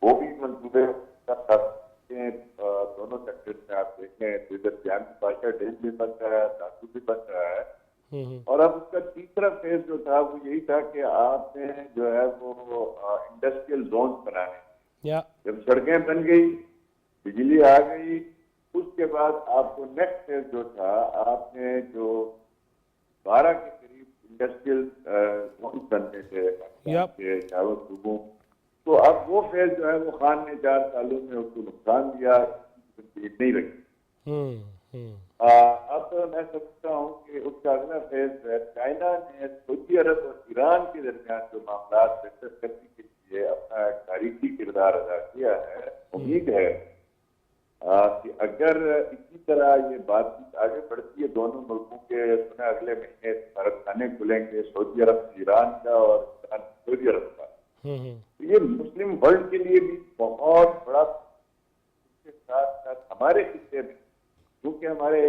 [SPEAKER 5] वो भी मंसूबे दोनों सेक्टर में आप देखें तो इधर ज्ञान भाषा डैम भी बन रहा है, धातु भी बन रहा है। और अब उसका तीसरा फेज जो था वो यही था कि आपने जो है वो इंडस्ट्रियल जोन बनाए। जब सड़कें बन गई, बिजली आ गई, उसके बाद आपको नेक्स्ट फेज जो था, आपने जो 12 के करीब इंडस्ट्रियल जोन बनने थे चारों सूबों, तो अब वो फेज जो है वो खान ने 4 सालों में उसको नुकसान दिया, नहीं रखी। अब मैं समझता हूँ कि उसका अगला फेज है, चाइना ने सऊदी अरब और ईरान के दरमियान जो मामला बेहतर करने के लिए अपना एक तारीखी किरदार अदा किया है। उम्मीद है कि अगर इसी तरह ये बातचीत आगे बढ़ती है दोनों मुल्कों के, सुना अगले महीने भारत खाने खुलेंगे, सऊदी अरब से ईरान का और सऊदी अरब का, तो ये मुस्लिम वर्ल्ड के लिए भी बहुत बड़ा, इसके साथ साथ हमारे हिस्से में, क्योंकि हमारे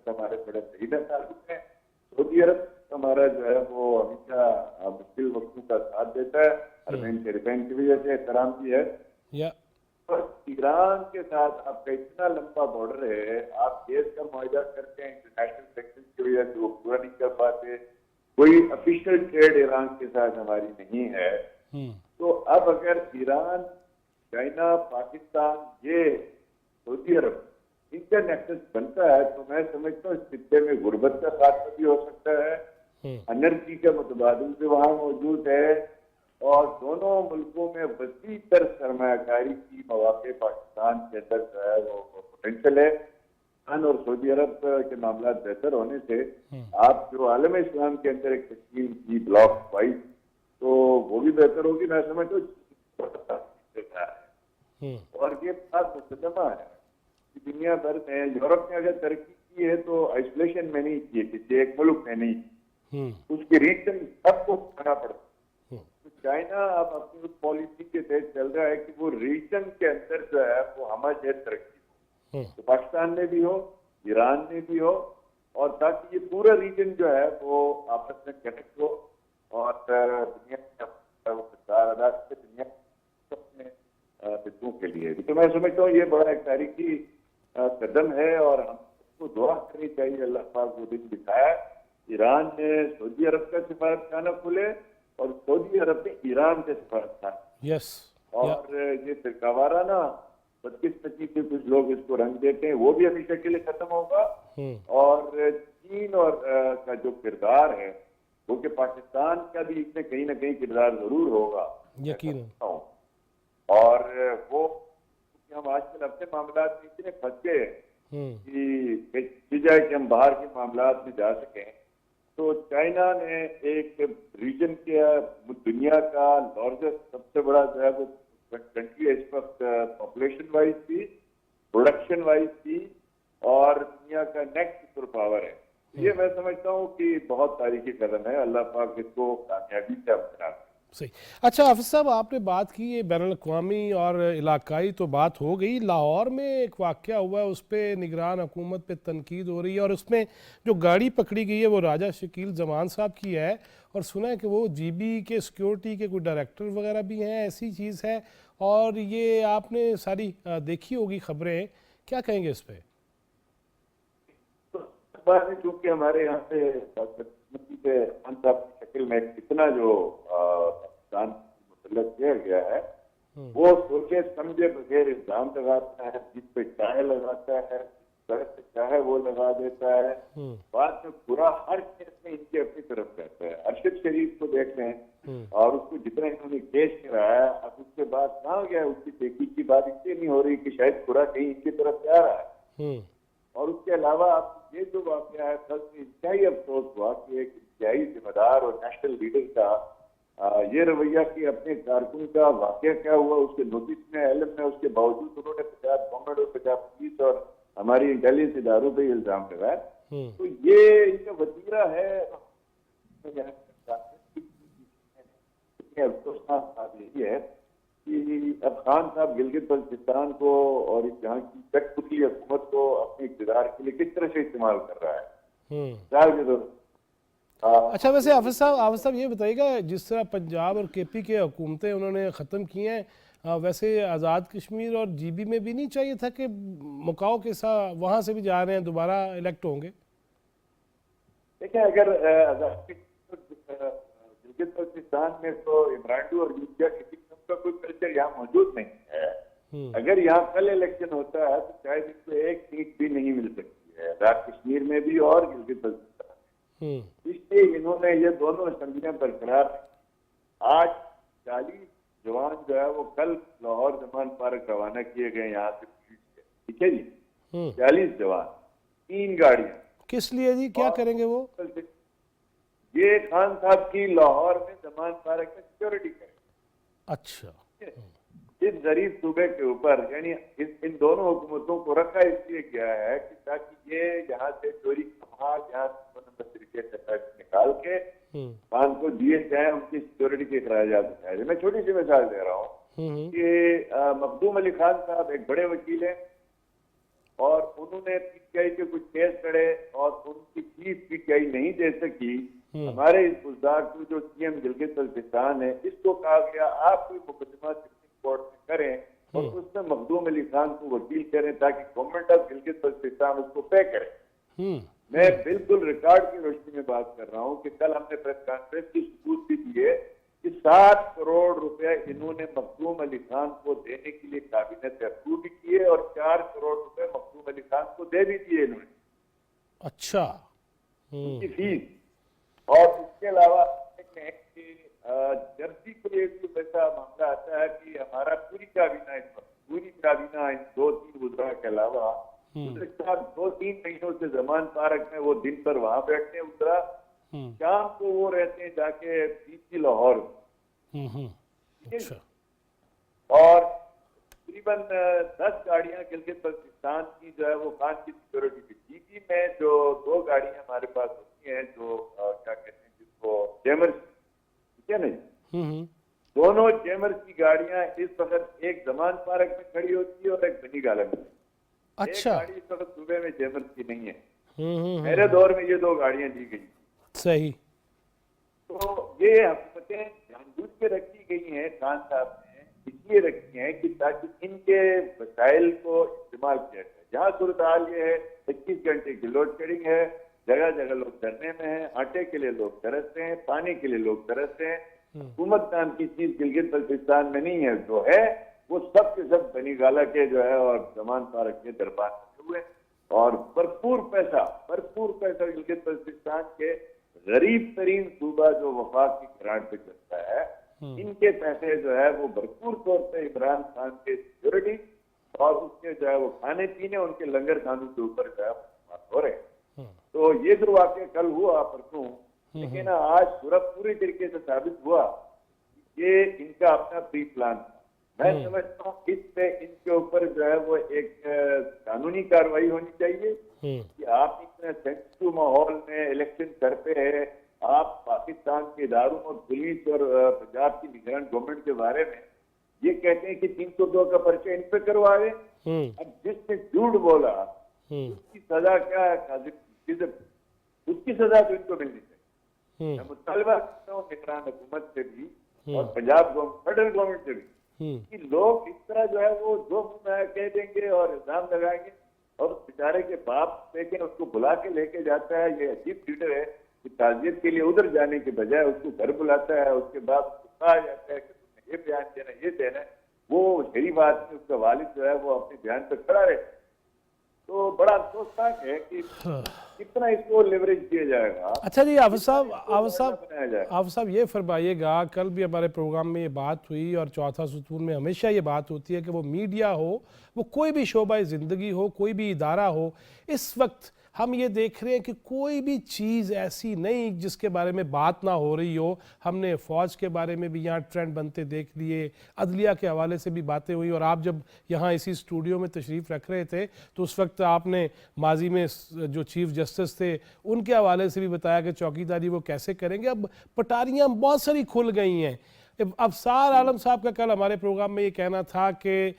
[SPEAKER 5] हमारे बड़े तरीका ताल्लुक है, सऊदी अरब हमारा जो है वो हमेशा मुश्किल वक्तों का साथ देता है, अरबैन शरीफैन की वजह से एहतराम भी है। और ईरान के साथ आपका इतना लंबा बॉर्डर है, आप गैस का मुआहदा करते हैं इंटरनेशनल सेक्शन की वजह से वो पूरा नहीं कर पाते, कोई ऑफिशियल ट्रेड ईरान के साथ हमारी नहीं है। तो अब अगर ईरान, चाइना, पाकिस्तान, ये सऊदी अरब, इनका नेक्सस बनता है तो मैं समझता हूँ इस खित्ते में गुर्बत का खात्मा भी हो सकता है, एनर्जी का मुतबादिल भी वहाँ मौजूद है, और दोनों मुल्कों में वसी तर सरमायाकारी की मौके पाकिस्तान के अंदर जो है वो पोटेंशियल है। और सऊदी अरब के मामला बेहतर होने से आप जो आलम इस्लाम के अंदर एक तस्कील की ब्लॉक वाइज, तो वो भी बेहतर होगी। मैं समझता हूँ और ये बात मुकदमा है कि दुनिया भर में यूरोप ने अगर तरक्की की है तो आइसोलेशन में नहीं की है, किसी एक मुल्क में नहीं, उसके रीजन सबको खाना पड़ता है। तो चाइना अब अपनी उस पॉलिसी के तहत चल रहा है कि वो रीजन के अंदर जो है वो हमारे तरक्की हो, तो पाकिस्तान में भी हो, ईरान में भी हो, और ताकि ये पूरा रीजन जो है वो आपस में कनेक्ट हो और दुनिया में किरदार अदा करे दुनिया अपने हितों के लिए। तो मैं समझता हूँ ये बड़ा एक तारीखी कदम है और हमको दुआ करनी चाहिए अल्लाह पाक वो दिन दिखाया ईरान ने सऊदी अरब का सिफारतखाना खुले और सऊदी अरब ने ईरान के सिफारतखाना। और ये फिरकावाराना बदकिस्मती से कुछ लोग इसको रंग देते हैं, वो भी हमेशा के लिए खत्म होगा। और चीन और का जो किरदार है वो कि पाकिस्तान का भी इसमें कहीं ना कहीं किरदार जरूर होगा,
[SPEAKER 1] यकीन।
[SPEAKER 5] और वो हम आजकल अपने मामला में इतने फंस गए कि जाए कि हम बाहर के मामला में जा सकें। तो चाइना ने एक रीजन के दुनिया का लार्जेस्ट सबसे बड़ा जो है वो कंट्री इस वक्त पॉपुलेशन वाइज भी, प्रोडक्शन वाइज भी, और दुनिया का नेक्स्ट सुपर पावर है। ये मैं समझता हूँ कि बहुत तारीखी कदम है, अल्लाह पाक इसको कामयाबी से अपना।
[SPEAKER 1] सही। अच्छा हाफिज साहब, आपने बात की ये बैनुल अक़वामी और इलाकाई तो बात हो गई, लाहौर में एक वाक़या हुआ है उस पर निगरान हुकूमत पे तनकीद हो रही है और उसमें जो गाड़ी पकड़ी गई है वो राजा शकील जमान साहब की है और सुना है कि वो जीबी के सिक्योरिटी के कोई डायरेक्टर वगैरह भी हैं, ऐसी चीज़ है। और ये आपने सारी देखी होगी खबरें, क्या कहेंगे इस पर?
[SPEAKER 5] बात है क्योंकि हमारे यहाँ से खान साहब की शक्ल में कितना जो पाकिस्तान मुतल्लक किया गया है वो सोचे समझे बगैर इल्जाम लगाता है, जिस पे चाहे लगाता है, सड़क पे चाहे वो लगा देता है। बाद में पूरा हर केस में इनकी अपनी तरफ रहता है। अरशद शरीफ को देख रहे हैं और उसको जितना इन्होंने केस कराया, अब उसके बाद कहाँ गया, उसकी देखी की बात इसलिए नहीं हो रही कि शायद पूरा कहीं इनकी तरफ से आ रहा है। और उसके अलावा आपको ये जो वाकया है, कल से इंतहाई अफसोस हुआ कि एक इंतहाई जिम्मेदार और नेशनल लीडर का ये रवैया कि अपने कारकुन का वाकया क्या हुआ उसके नोटिस में, इल्म में, उसके बावजूद उन्होंने 50 गवर्नमेंट और 50 पुलिस और हमारी इंटेलिजेंस इदारों पर इल्जाम लगाया। तो ये इनका वतीरा है। अफसोसनाक बात यही है कि अब खान साहब गिलगित बल्तिस्तान को और इस यहाँ की कठपुतली हुकूमत को अपने इक़्तिदार के लिए किस तरह से इस्तेमाल कर रहा है।
[SPEAKER 1] अच्छा, वैसे हाफिज साहब ये बताइएगा, जिस तरह पंजाब और केपी के हुकूमतें उन्होंने ख़त्म की हैं, वैसे आज़ाद कश्मीर और जीबी में भी नहीं चाहिए था कि मुकाओ के साथ वहाँ से भी जा रहे हैं, दोबारा इलेक्ट होंगे?
[SPEAKER 5] देखिए, अगर गिलगित बल्तिस्तान में तो इमरान और यूनिया किसी का कोई कल्चर यहाँ मौजूद नहीं है। अगर यहाँ कल इलेक्शन होता है तो शायद इनको एक सीट भी नहीं मिल सकती है, आज़ाद कश्मीर में भी और गिलगित बल्तिस्तान। इसलिए इन्होंने ये दोनों असम्बलियां बरकरार। आज 40 जवान जो है वो कल लाहौर जमान पार्क रवाना किए गए यहाँ से पुलिस से, ठीक है जी। 40 जवान, 3 गाड़ियां।
[SPEAKER 1] किस लिए जी, क्या करेंगे वो?
[SPEAKER 5] ये खान साहब की लाहौर में जमान पार्क में सिक्योरिटी करें।
[SPEAKER 1] अच्छा।
[SPEAKER 5] इस गरीब सूबे के ऊपर, यानी इन दोनों हुकूमतों को रखा इसलिए गया है कि ताकि ये यहाँ से चोरी कमाल यहाँ निकाल के खान को दिए जाए, उनकी सिक्योरिटी के अखराजात उठाए। मैं छोटी सी मिसाल दे रहा हूँ कि मखदूम अली खान साहब एक बड़े वकील हैं और उन्होंने पीटीआई के कुछ केस लड़े और उनकी फीस पीटीआई नहीं दे सकी। हमारे इस बुजदार को जो सीएम गिलगित बल्तिस्तान है, इसको कहा गया आप कोई मुकदमा सुप्रीम कोर्ट में करें और उसमें मखदूम अली खान को वकील करें ताकि गवर्नमेंट ऑफ गिलगित बल्तिस्तान उसको पे करे। मैं बिल्कुल रिकॉर्ड की रोशनी में बात कर रहा हूँ कि कल हमने प्रेस कॉन्फ्रेंस की सबूत भी दिए कि 7 करोड़ रुपए इन्होंने मखदूम अली खान को देने के लिए कैबिनेट से अप्रूव भी किए और 4 करोड़ रुपए मखदूम अली खान को दे भी दिए इन्होंने।
[SPEAKER 1] अच्छा।
[SPEAKER 5] उनकी फीस। और उसके अलावा जर्सी को एक ऐसा मामला आता है कि हमारा पूरी काबीना इन 2-3 वुज़रा के अलावा 2-3 महीनों से जमान पार्क में वो दिन भर वहां बैठते हैं उतरा, शाम को वो रहते हैं जाके पीछे लाहौर।
[SPEAKER 1] अच्छा।
[SPEAKER 5] और तकरीबन 10 गाड़ियां गिलगित बल्तिस्तान की जो है वो खान की सिक्योरिटी की। जीबी में जो 2 गाड़ियां हमारे पास होती हैं जो क्या कहते हैं जिसको जेमर्स, ठीक है नहीं, दोनों जेमर्स की गाड़ियां इस वक्त एक जमान पार्क में खड़ी होती है और एक बनी गाला में।
[SPEAKER 1] अच्छा।
[SPEAKER 5] एक गाड़ी इस वक्त सूबे में जेमर्स की नहीं है। मेरे दौर में ये 2 गाड़ियां दी गई।
[SPEAKER 1] सही।
[SPEAKER 5] तो ये हुकूमतें जानबूझ के रखी गई हैं, खान साहब ने इसलिए रखी हैं कि ताकि इनके वसाइल को इस्तेमाल किया जाए। जहाँ सूरत हाल ये है 25 घंटे की लोड शेडिंग है, जगह जगह लोग धरने में हैं, आटे के लिए लोग तरसते हैं, पानी के लिए लोग तरसते हैं। हुकूमत नाम की चीज गिलगित बल्तिस्तान में नहीं है। जो है वो सब के सब बनी गाला के जो है और जमान पार्क के दरबार में हुए और भरपूर पैसा गिलगित बल्तिस्तान के गरीब तरीन सूबा जो वफाक की ग्रांट पे चलता है, इनके पैसे जो है वो भरपूर तौर पे इमरान खान के सिक्योरिटी और उसके जो है वो खाने पीने, उनके लंगर खानों के ऊपर जो है हो रहे हैं। तो ये जो वाक्य कल हुआ परसों, लेकिन आज पूरी तरीके से साबित हुआ ये इनका अपना प्री प्लान था। मैं समझता हूँ इस पे इनके ऊपर जो है वो एक कानूनी कार्रवाई होनी चाहिए कि आप इतने सेंसिटिव माहौल में इलेक्शन करते हैं, आप पाकिस्तान के इदारों और पुलिस और पंजाब की निगरान गवर्नमेंट के बारे में ये कहते हैं कि 302 का पर्चा इन पे करवाए। अब जिसने झूठ बोला उसकी सजा क्या है? उसकी सजा तो इनको मिलनी चाहिए। मैं मुतालबा करता हूँ निगरान हुकूमत से भी और पंजाब फेडरल गवर्नमेंट से भी कि लोग इस तरह जो है वो जो कह देंगे और इल्जाम लगाएंगे और उस बेचारे के बाप लेकिन उसको बुला के लेके जाता है। ये अजीब लीडर है कि ताजियत के लिए उधर जाने के बजाय उसको घर बुलाता है, उसके बाद कहा जाता है कि तुम्हें ये बयान देना ये देना है। वो सही बात है, उसका वालिद जो है वो अपने बयान पर खड़ा रहे। तो बड़ा अफसोसनाक है कि कितना इसको लेवरेज किया जाएगा।
[SPEAKER 1] अच्छा जी, हाफिज साहब ये फरमाइएगा, कल भी हमारे प्रोग्राम में ये बात हुई और चौथा सुतून में हमेशा ये बात होती है कि वो मीडिया हो, वो कोई भी शोबा ज़िंदगी हो, कोई भी इदारा हो, इस वक्त हम ये देख रहे हैं कि कोई भी चीज़ ऐसी नहीं जिसके बारे में बात ना हो रही हो। हमने फ़ौज के बारे में भी यहाँ ट्रेंड बनते देख लिए, अदलिया के हवाले से भी बातें हुई, और आप जब यहाँ इसी स्टूडियो में तशरीफ़ रख रहे थे तो उस वक्त आपने माजी में जो चीफ़ जस्टिस थे उनके हवाले से भी बताया कि चौकीदारी वो कैसे करेंगे। अब पटारियाँ बहुत सारी खुल गई हैं। अफसार आलम साहब का कल हमारे प्रोग्राम में ये कहना था कि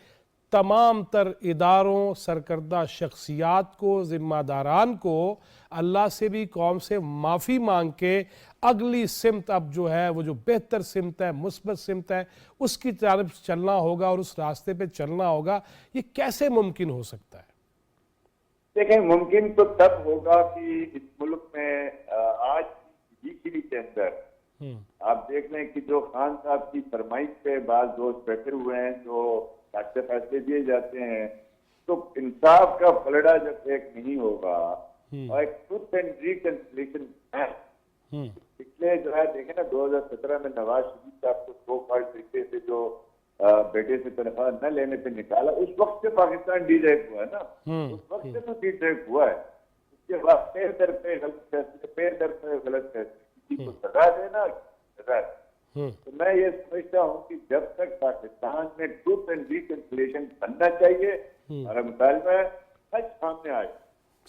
[SPEAKER 1] तमाम तर इदारों, सरकर्दा शख्सियात को, ज़िम्मेदारान को अल्लाह से भी कौम से माफ़ी मांग के अगली सिमत अब जो है वो जो बेहतर सिमत है, मुस्बत सिमत है, उसकी तरफ चलना होगा और उस रास्ते पे चलना होगा। ये कैसे मुमकिन हो सकता है?
[SPEAKER 5] देखें, मुमकिन तो तब होगा कि इस मुल्क में आज जुडिशरी के अंदर आप देख लें कि जो खान साहब की फरमाइश पे बाज दोस्त बैठे हुए हैं, जो ताकते फैसले दिए जाते हैं, तो इंसाफ का पलड़ा जब एक नहीं होगा और एक ट्रुथ एंड रिकंसिलिएशन है। पिछले जो है देखें ना 2017 में नवाज शरीफ साहब को 2 फाड़ तरीके से जो बेटे से तनख्वाह न लेने पे निकाला, उस वक्त से पाकिस्तान डीरेक हुआ है ना, उस वक्त से तो डीरेक हुआ है। उसके बाद पैर दर पे गलत फैसले, किसी को सजा देना सजा। तो मैं ये समझता हूँ कि जब तक पाकिस्तान में ट्रुथ एंड रिकंसिलिएशन बनना चाहिए, हमारा मुतालबा है सच सामने आए,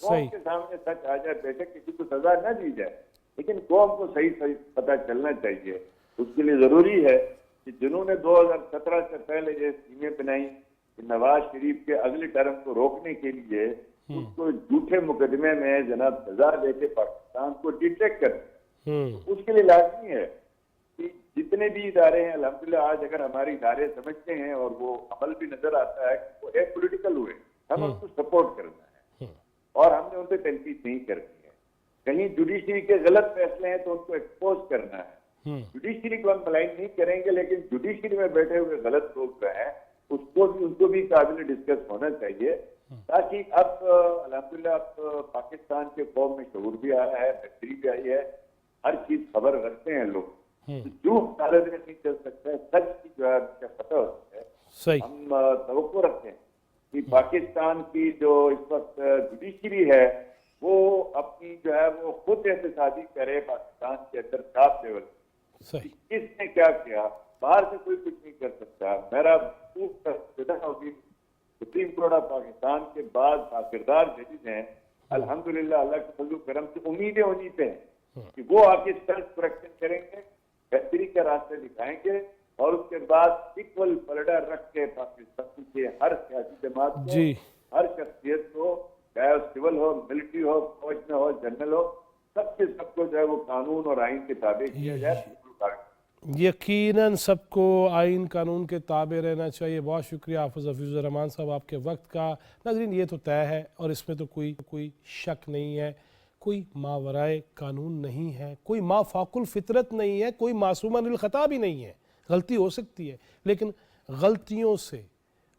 [SPEAKER 5] कौम के सामने सच आ जाए। बेशक किसी को सजा न दी जाए, लेकिन कौम को सही सही पता चलना चाहिए। उसके लिए जरूरी है कि जिन्होंने 2017 से पहले ये स्कीमें बनाई कि नवाज शरीफ के अगले टर्म को रोकने के लिए उसको झूठे मुकदमे में जनाब सजा देके पाकिस्तान को डिटेक्ट कर, उसके लिए लाजमी है कि जितने भी इदारे हैं अल्हम्दुलिल्लाह आज अगर हमारे इदारे समझते हैं और वो अमल भी नजर आता है कि वो एक पॉलिटिकल हुए, हम उनको सपोर्ट करना है और हमने उन पर तनकीद नहीं करनी है। कहीं जुडिशरी के गलत फैसले हैं तो उनको एक्सपोज करना है। जुडिशरी को हम मलाइन नहीं करेंगे, लेकिन जुडिशरी में बैठे हुए गलत लोग जो हैं उनको भी काबिल डिस्कस होना चाहिए, ताकि अब अल्हम्दुलिल्लाह अब पाकिस्तान के कौम में शऊर भी आया है, बेहतरी भी आई है, हर चीज खबर रखते हैं लोग। झूठ सारे दिन नहीं चल सकता है, सच की जो है पता होता है।
[SPEAKER 1] सही।
[SPEAKER 5] हम तवक्को रखते हैं कि पाकिस्तान की जो इस वक्त जुडिशरी है वो अपनी जो है वो खुद एहतसाबी करे पाकिस्तान के अंदर टॉप लेवल।
[SPEAKER 1] सही।
[SPEAKER 5] किसने क्या किया, बाहर से कोई कुछ नहीं कर सकता। मेरा होगी सुप्रीम कोर्ट ऑफ पाकिस्तान के बाद किरदार जजेज हैं, अल्हम्दुलिल्लाह अल्लाह के फजल करम से उम्मीदें उन्हीं पे हैं कि वो आके सेल्फ करेक्शन करेंगे, बेहतरी का रास्ते दिखाएंगे और उसके बाद इक्वल पलड़ा रख के पाकिस्तान के हर सियासी जमात को, हर शख्सियत को, चाहे सिविल हो, मिलिट्री हो, फौज में हो, जनरल हो, सबको जो है वो कानून और आइन के ताबे किया जाए।
[SPEAKER 1] यकीनन सबको आइन कानून के ताबे रहना चाहिए। बहुत शुक्रिया हाफिज़ हफीज़ुर रहमान साहब आपके वक्त का। नाज़रीन, ये तो तय है और इसमें तो कोई शक नहीं है, कोई मावराए कानून नहीं है, कोई माफ़ाकुल फितरत नहीं है, कोई मासूमन अनिल ख़ता भी नहीं है। गलती हो सकती है, लेकिन गलतियों से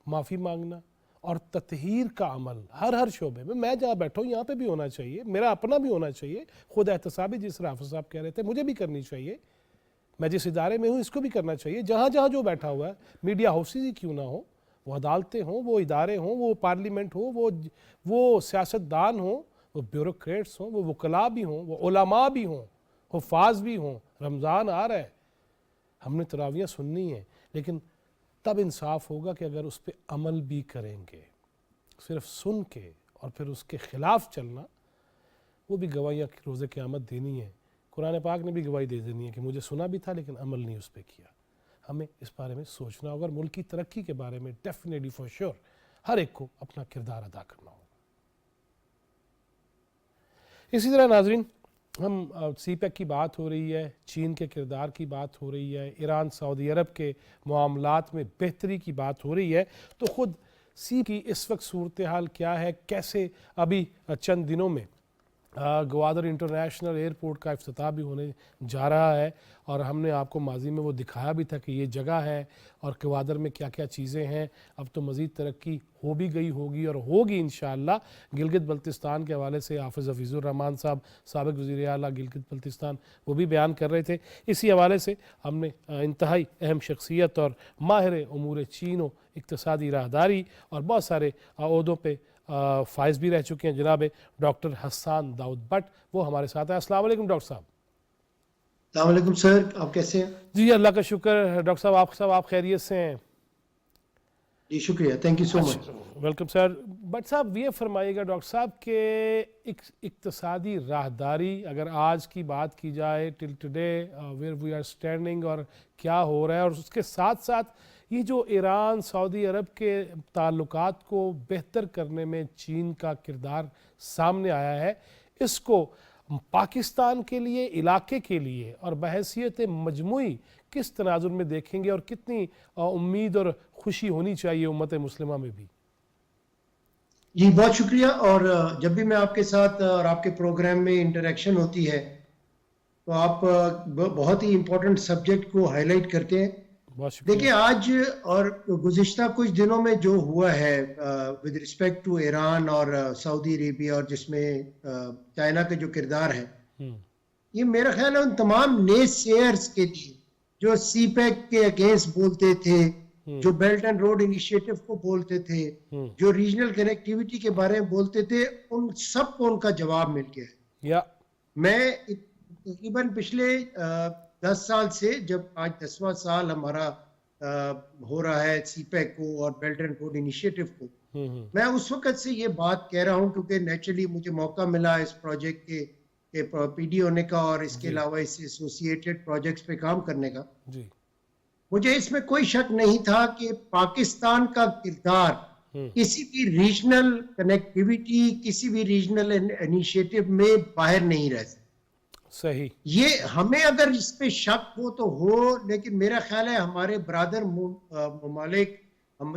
[SPEAKER 1] माफ़ी मांगना और ततहीर का अमल हर शोबे में, मैं जहाँ बैठा हूँ यहाँ पे भी होना चाहिए, मेरा अपना भी होना चाहिए। खुद एहतसाबी जिस हाफिज़ साहब कह रहे थे मुझे भी करनी चाहिए, मैं जिस इदारे में हूँ इसको भी करना चाहिए। जहाँ जहाँ जो बैठा हुआ है, मीडिया हाउसेज ही क्यों ना हो, वो अदालतें हों, वो इदारे हों, वो पार्लियामेंट हो, वो सियासतदान हों, वो ब्यूरोक्रेट्स हों, वो वकला भी हों, वो उलमा भी हों, हुफ़ाज़ भी हों। रमज़ान आ रहा है, हमने तरावियाँ सुननी है, लेकिन तब इंसाफ होगा कि अगर उस पर अमल भी करेंगे। सिर्फ सुन के और फिर उसके ख़िलाफ़ चलना, वो भी गवाहियाँ रोज़े क़यामत देनी है कुरान पाक ने भी गवाही दे देनी है कि मुझे सुना भी था लेकिन अमल नहीं उस पर किया। हमें इस बारे में सोचना होगा और मुल्क की तरक्की के बारे में डेफिनेटली फॉर श्योर हर एक को अपना किरदार अदा करना होगा। इसी तरह नाजरीन, हम सीपैक की बात हो रही है, चीन के किरदार की बात हो रही है, ईरान सऊदी अरब के मामलात में बेहतरी की बात हो रही है, तो ख़ुद सी की इस वक्त सूरत हाल क्या है, कैसे अभी चंद दिनों में ग्वादर इंटरनेशनल एयरपोर्ट का इफ्तिताह भी होने जा रहा है और हमने आपको माजी में वो दिखाया भी था कि ये जगह है और ग्वादर में क्या क्या चीज़ें हैं। अब तो मज़ीद तरक्की हो भी गई होगी और होगी इंशाअल्लाह। गिलगित बल्तिस्तान के हवाले से हाफिज़ हफीज़ुर रहमान साहब, साबिक़ वज़ीर आला गिलगित बल्तिस्तान, वो भी बयान कर रहे थे। इसी हवाले से हमने इंतहाई अहम शख्सियत और माहिर उमूर चीन व इक़्तिसादी राहदारी और बहुत सारे अहदों पर फ़ाइज़ भी रह चुके हैं जनाब डॉक्टर हसन दाऊद भट्ट, वो हमारे साथ हैं। अस्सलाम वालेकुम डॉक्टर साहब।
[SPEAKER 6] अस्सलाम वालेकुम सर, आप कैसे हैं?
[SPEAKER 1] जी अल्लाह का शुक्र। डॉक्टर साहब आप खैरियत से हैं?
[SPEAKER 6] जी शुक्रिया, thank you so much.
[SPEAKER 1] Welcome sir. But साहब ये फरमाइएगा डॉक्टर साहब के इक़्तिसादी राहदारी अगर आज की बात की जाए till today where we are standing और क्या हो रहा है, और उसके साथ साथ ये जो ईरान सऊदी अरब के ताल्लुकात को बेहतर करने में चीन का किरदार सामने आया है, इसको पाकिस्तान के लिए, इलाके के लिए और बहैसियत मजमूई किस तनाजुर में देखेंगे और कितनी उम्मीद और खुशी होनी चाहिए उम्मत मुस्लिमा में भी?
[SPEAKER 6] जी बहुत शुक्रिया। और जब भी मैं आपके साथ और आपके प्रोग्राम में इंटरेक्शन होती है तो आप बहुत ही इम्पोर्टेंट सब्जेक्ट को हाईलाइट करते हैं। देखिए आज और गुज़िश्ता कुछ दिनों में जो हुआ है विद रिस्पेक्ट टू ईरान और सऊदी अरेबिया और जिसमें चाइना का जो किरदार है, ये मेरा ख्याल है उन तमाम नेसेयर्स के लिए जो सीपैक के अगेंस्ट बोलते थे, जो बेल्ट एंड रोड इनिशिएटिव को बोलते थे, जो रीजनल कनेक्टिविटी के बारे में बोलते थे, उन सबको उनका जवाब मिल गया है। मैं तकरीबन पिछले 10 साल से, जब आज 10वां साल हमारा हो रहा है सीपैक को और बेल्ट एंड रोड इनिशिएटिव को, मैं उस वक्त से ये बात कह रहा हूँ क्योंकि नेचुरली मुझे मौका मिला इस प्रोजेक्ट के पीडी होने का और इसके अलावा इससे एसोसिएटेड प्रोजेक्ट्स पे काम करने का। मुझे इसमें कोई शक नहीं था कि पाकिस्तान का किरदार किसी भी रीजनल कनेक्टिविटी, किसी भी रीजनल इनिशिएटिव में बाहर नहीं रह सकता।
[SPEAKER 1] सही, ये
[SPEAKER 6] हमें अगर इस पे शक हो तो हो, लेकिन मेरा ख्याल है हमारे ब्रादर ममालिक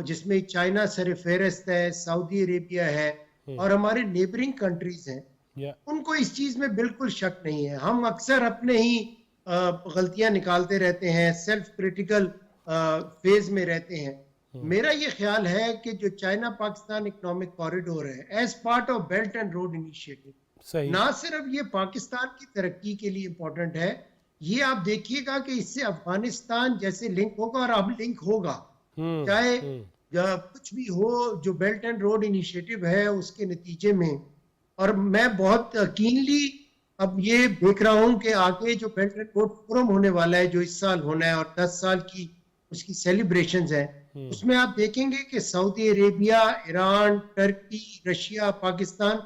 [SPEAKER 6] जिसमें चाइना सरफहरिस्त है, सऊदी अरेबिया है और हमारे नेबरिंग कंट्रीज हैं, उनको इस चीज में बिल्कुल शक नहीं है। हम अक्सर अपने ही गलतियां निकालते रहते हैं, सेल्फ क्रिटिकल फेज में रहते हैं। मेरा ये ख्याल है कि जो चाइना पाकिस्तान इकोनॉमिक कॉरिडोर है as part of belt and road initiative, ना सिर्फ ये पाकिस्तान की तरक्की के लिए इम्पोर्टेंट है, ये आप देखिएगा कि इससे अफगानिस्तान जैसे लिंक होगा और अब लिंक होगा, चाहे कुछ भी हो जो बेल्ट एंड रोड इनिशिएटिव है उसके नतीजे में। और मैं बहुत कीनली अब ये देख रहा हूं कि आगे जो बेल्ट एंड रोड फोरम होने वाला है, जो इस साल होना है और 10 साल की उसकी सेलिब्रेशंस है, उसमें आप देखेंगे कि Saudi Arabia, Iran, Turkey, Russia, Pakistan,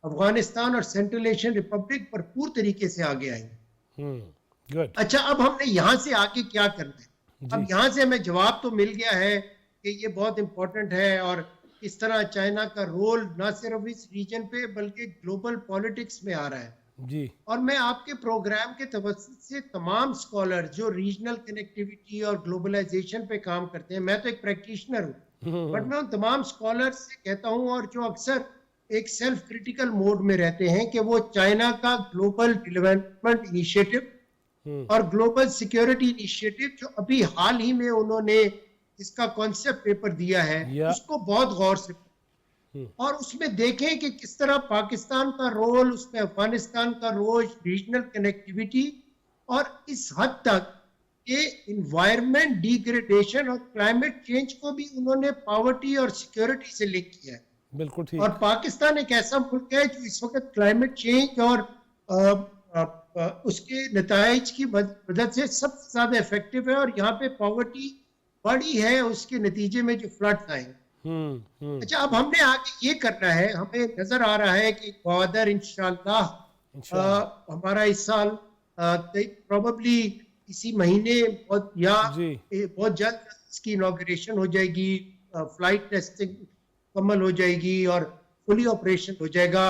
[SPEAKER 6] Afghanistan और सेंट्रल एशियन रिपब्लिक भरपूर तरीके से आगे आएंगे। अच्छा, अब हमने यहाँ से आगे क्या करना है? अब यहाँ से हमें जवाब तो मिल गया है कि ये बहुत इंपॉर्टेंट है और इस तरह चाइना का रोल ना सिर्फ इस रीजन पे बल्कि ग्लोबल पॉलिटिक्स में आ रहा है जी। और मैं आपके प्रोग्राम के तवज्जुह से तमाम स्कॉलर जो रीजनल कनेक्टिविटी और ग्लोबलाइजेशन पे काम करते हैं, मैं तो एक प्रैक्टिशनर हूँ, बट मैं उन तमाम स्कॉलर से कहता हूँ और जो अक्सर एक सेल्फ क्रिटिकल मोड में रहते हैं कि वो चाइना का ग्लोबल डेवलपमेंट इनिशिएटिव और ग्लोबल सिक्योरिटी इनिशिएटिव जो अभी हाल ही में उन्होंने इसका कॉन्सेप्ट पेपर दिया है, उसको बहुत गौर से और उसमें देखें कि किस तरह पाकिस्तान का रोल, उसमें अफगानिस्तान का रोल, रीजनल कनेक्टिविटी और इस हद तक ये इन्वायरमेंट डिग्रेडेशन और क्लाइमेट चेंज को भी उन्होंने पॉवर्टी और सिक्योरिटी से लिंक किया है।
[SPEAKER 1] बिल्कुल ठीक।
[SPEAKER 6] और पाकिस्तान एक ऐसा मुल्क है जो इस वक्त क्लाइमेट चेंज और उसके नताइज की मदद से सबसे ज्यादा इफेक्टिव है और यहाँ पे पॉवर्टी बड़ी है उसके नतीजे में जो फ्लड्स आए। अच्छा, अब हमने आगे ये करना है, हमें नजर आ रहा है कि ग्वादर इंशाल्लाह हमारा इस साल प्रोबेबली इसी महीने
[SPEAKER 1] जी
[SPEAKER 6] बहुत जल्द इसकी इनॉग्रेशन हो जाएगी, फ्लाइट टेस्टिंग मुकम्मल हो जाएगी और फुली ऑपरेशन हो जाएगा।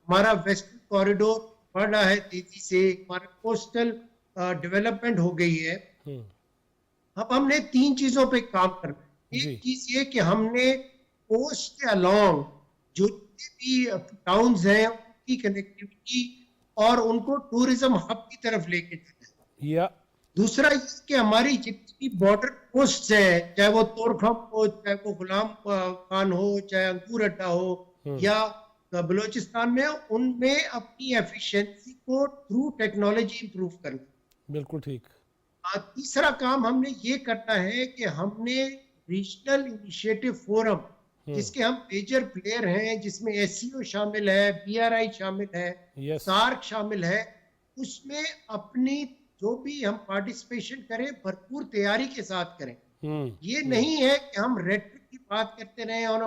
[SPEAKER 6] हमारा वेस्टर्न कॉरिडोर बढ़ रहा है तेजी से, हमारा कोस्टल डेवलपमेंट हो गई है। अब हमने 3 चीजों पे काम करना है।
[SPEAKER 1] जी
[SPEAKER 6] एक चीज ये कि हमने कोस्ट के अलोंग जो भी टाउन्स हैं उनकी कनेक्टिविटी और उनको टूरिज्म हब की तरफ लेके जाना है।
[SPEAKER 1] या
[SPEAKER 6] दूसरा ये कि हमारी जितनी बॉर्डर पोस्ट है, चाहे वो तोरखम हो, चाहे वो गुलाम खान हो, चाहे अंकुर अड्डा हो या बलूचिस्तान में, उनमें अपनी एफिशिएंसी को थ्रू टेक्नोलॉजी इंप्रूव करना।
[SPEAKER 1] बिल्कुल ठीक।
[SPEAKER 6] तीसरा काम हमने ये करना है कि हमने रीजनल इनिशिएटिव फोरम, जिसके हम मेजर प्लेयर हैं, जिसमें एससीओ शामिल है, बीआरआई शामिल है,
[SPEAKER 1] यस
[SPEAKER 6] सार्क शामिल है, उसमें अपनी जो भी हम पार्टिसिपेशन करें भरपूर तैयारी के साथ करें। ये नहीं है कि हम रेटरिक की बात करते रहें और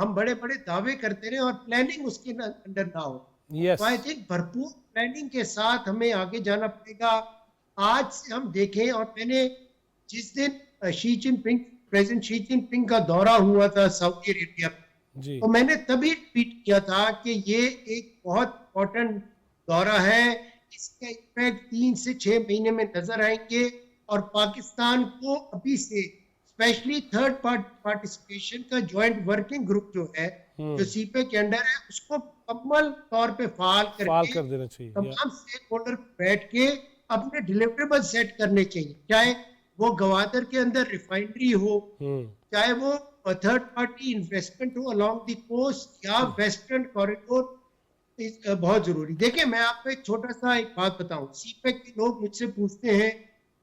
[SPEAKER 6] हम बड़े बड़े दावे करते रहें और प्लानिंग उसके अंदर ना हो।
[SPEAKER 1] यस
[SPEAKER 6] तो आई थिंक भरपूर प्लानिंग के साथ हमें आगे जाना पड़ेगा। आज से हम देखें, और मैंने जिस दिन Xi Jinping, president Xi Jinping का दौरा हुआ था सऊदी अरेबिया में,
[SPEAKER 1] जी
[SPEAKER 6] तो मैंने तभी ट्वीट किया था कि ये एक बहुत इम्पोर्टेंट दौरा है, इसका इम्पैक्ट 3 से 6 महीने में नजर आएंगे और पाकिस्तान को अभी से स्पेशली थर्ड पार्टिसिपेशन का जॉइंट वर्किंग ग्रुप जो है, जो सीपे के अंडर है, उसको मुकम्मल तौर पे फाल
[SPEAKER 1] कर देना चाहिए।
[SPEAKER 6] तमाम स्टेक होल्डर बैठ के अपने डिलीवरेबल सेट करने चाहिए, चाहे वो गवादर के अंदर रिफाइनरी हो, चाहे वो थर्ड पार्टी इन्वेस्टमेंट हो अलोंग द कोस्ट या वेस्टर्न कॉरिडोर। बहुत जरूरी। देखिए, मैं आपको एक छोटा सा एक बात बताऊं, सीपेक के लोग मुझसे पूछते हैं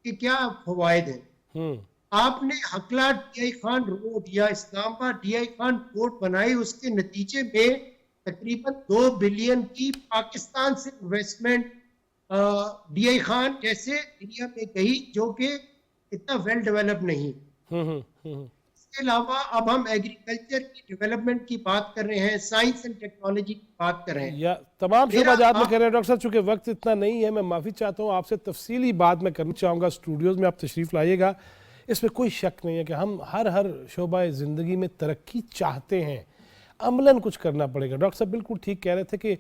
[SPEAKER 6] कि क्या फवायद है। आपने हकला डीआई खान रोड या इस्लामाबाद डीआई खान पोर्ट बनाई, उसके नतीजे में तकरीबन 2 बिलियन की पाकिस्तान से इन्वेस्टमेंट डीआई खान जैसे एरिया में गई, जो कि इतना वेल डेवलप नहीं। इसके अलावा अब हम एग्रीकल्चर की डेवलपमेंट की बात कर रहे हैं, साइंस एंड टेक्नोलॉजी की बात कर रहे हैं,
[SPEAKER 1] या तमाम शोबाजात में कर रहे हैं। डॉक्टर साहब, चूंकि वक्त इतना नहीं है, मैं माफ़ी चाहता हूँ, आपसे तफसीली बात मैं करना चाहूँगा। स्टूडियोज़ में आप तशरीफ़ लाइएगा, इसमें कोई शक नहीं है कि हम हर शोबा ज़िंदगी में तरक्की चाहते हैं, अमलन कुछ करना पड़ेगा। डॉक्टर साहब बिल्कुल ठीक कह रहे थे कि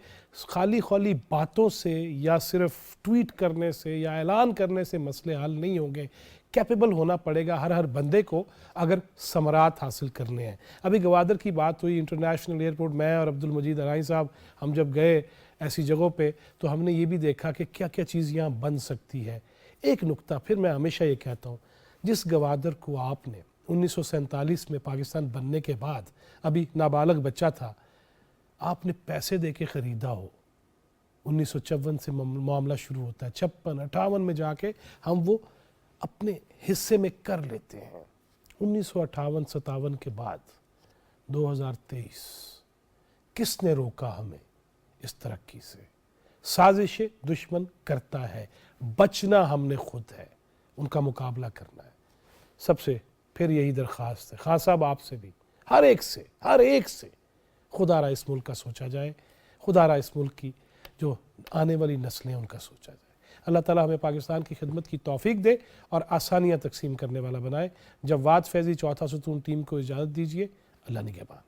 [SPEAKER 1] खाली बातों से या सिर्फ ट्वीट करने से या ऐलान करने से मसले हल नहीं होंगे। कैपेबल होना पड़ेगा हर बंदे को अगर समरात हासिल करने हैं। अभी गवादर की बात हुई, इंटरनेशनल एयरपोर्ट, मैं और अब्दुल मजीद अराई साहब हम जब गए ऐसी जगहों पे, तो हमने ये भी देखा कि क्या क्या चीज़ यहाँ बन सकती है। एक नुक्ता फिर मैं हमेशा ये कहता हूँ, जिस गवादर को आपने 1947 में पाकिस्तान बनने के बाद, अभी नाबालग बच्चा था, आपने पैसे दे के ख़रीदा हो, 1954 से मामला शुरू होता है, 56-58 में जाके हम वो अपने हिस्से में कर लेते हैं। 1958-57 के बाद 2023 किसने रोका हमें इस तरक्की से? साजिशें दुश्मन करता है, बचना हमने खुद है, उनका मुकाबला करना है। सबसे फिर यही दरख्वास्त है खान साहब आपसे भी, हर एक से खुदारा इस मुल्क का सोचा जाए, खुदारा इस मुल्क की जो आने वाली नस्लें उनका सोचा जाए। अल्लाह ताला हमें पाकिस्तान की खिदमत की तौफीक दे और आसानियाँ तकसीम करने वाला बनाए। जवाद फैज़ी चौथा सुतून टीम को इजाज़त दीजिए। अल्लाह निगहबान।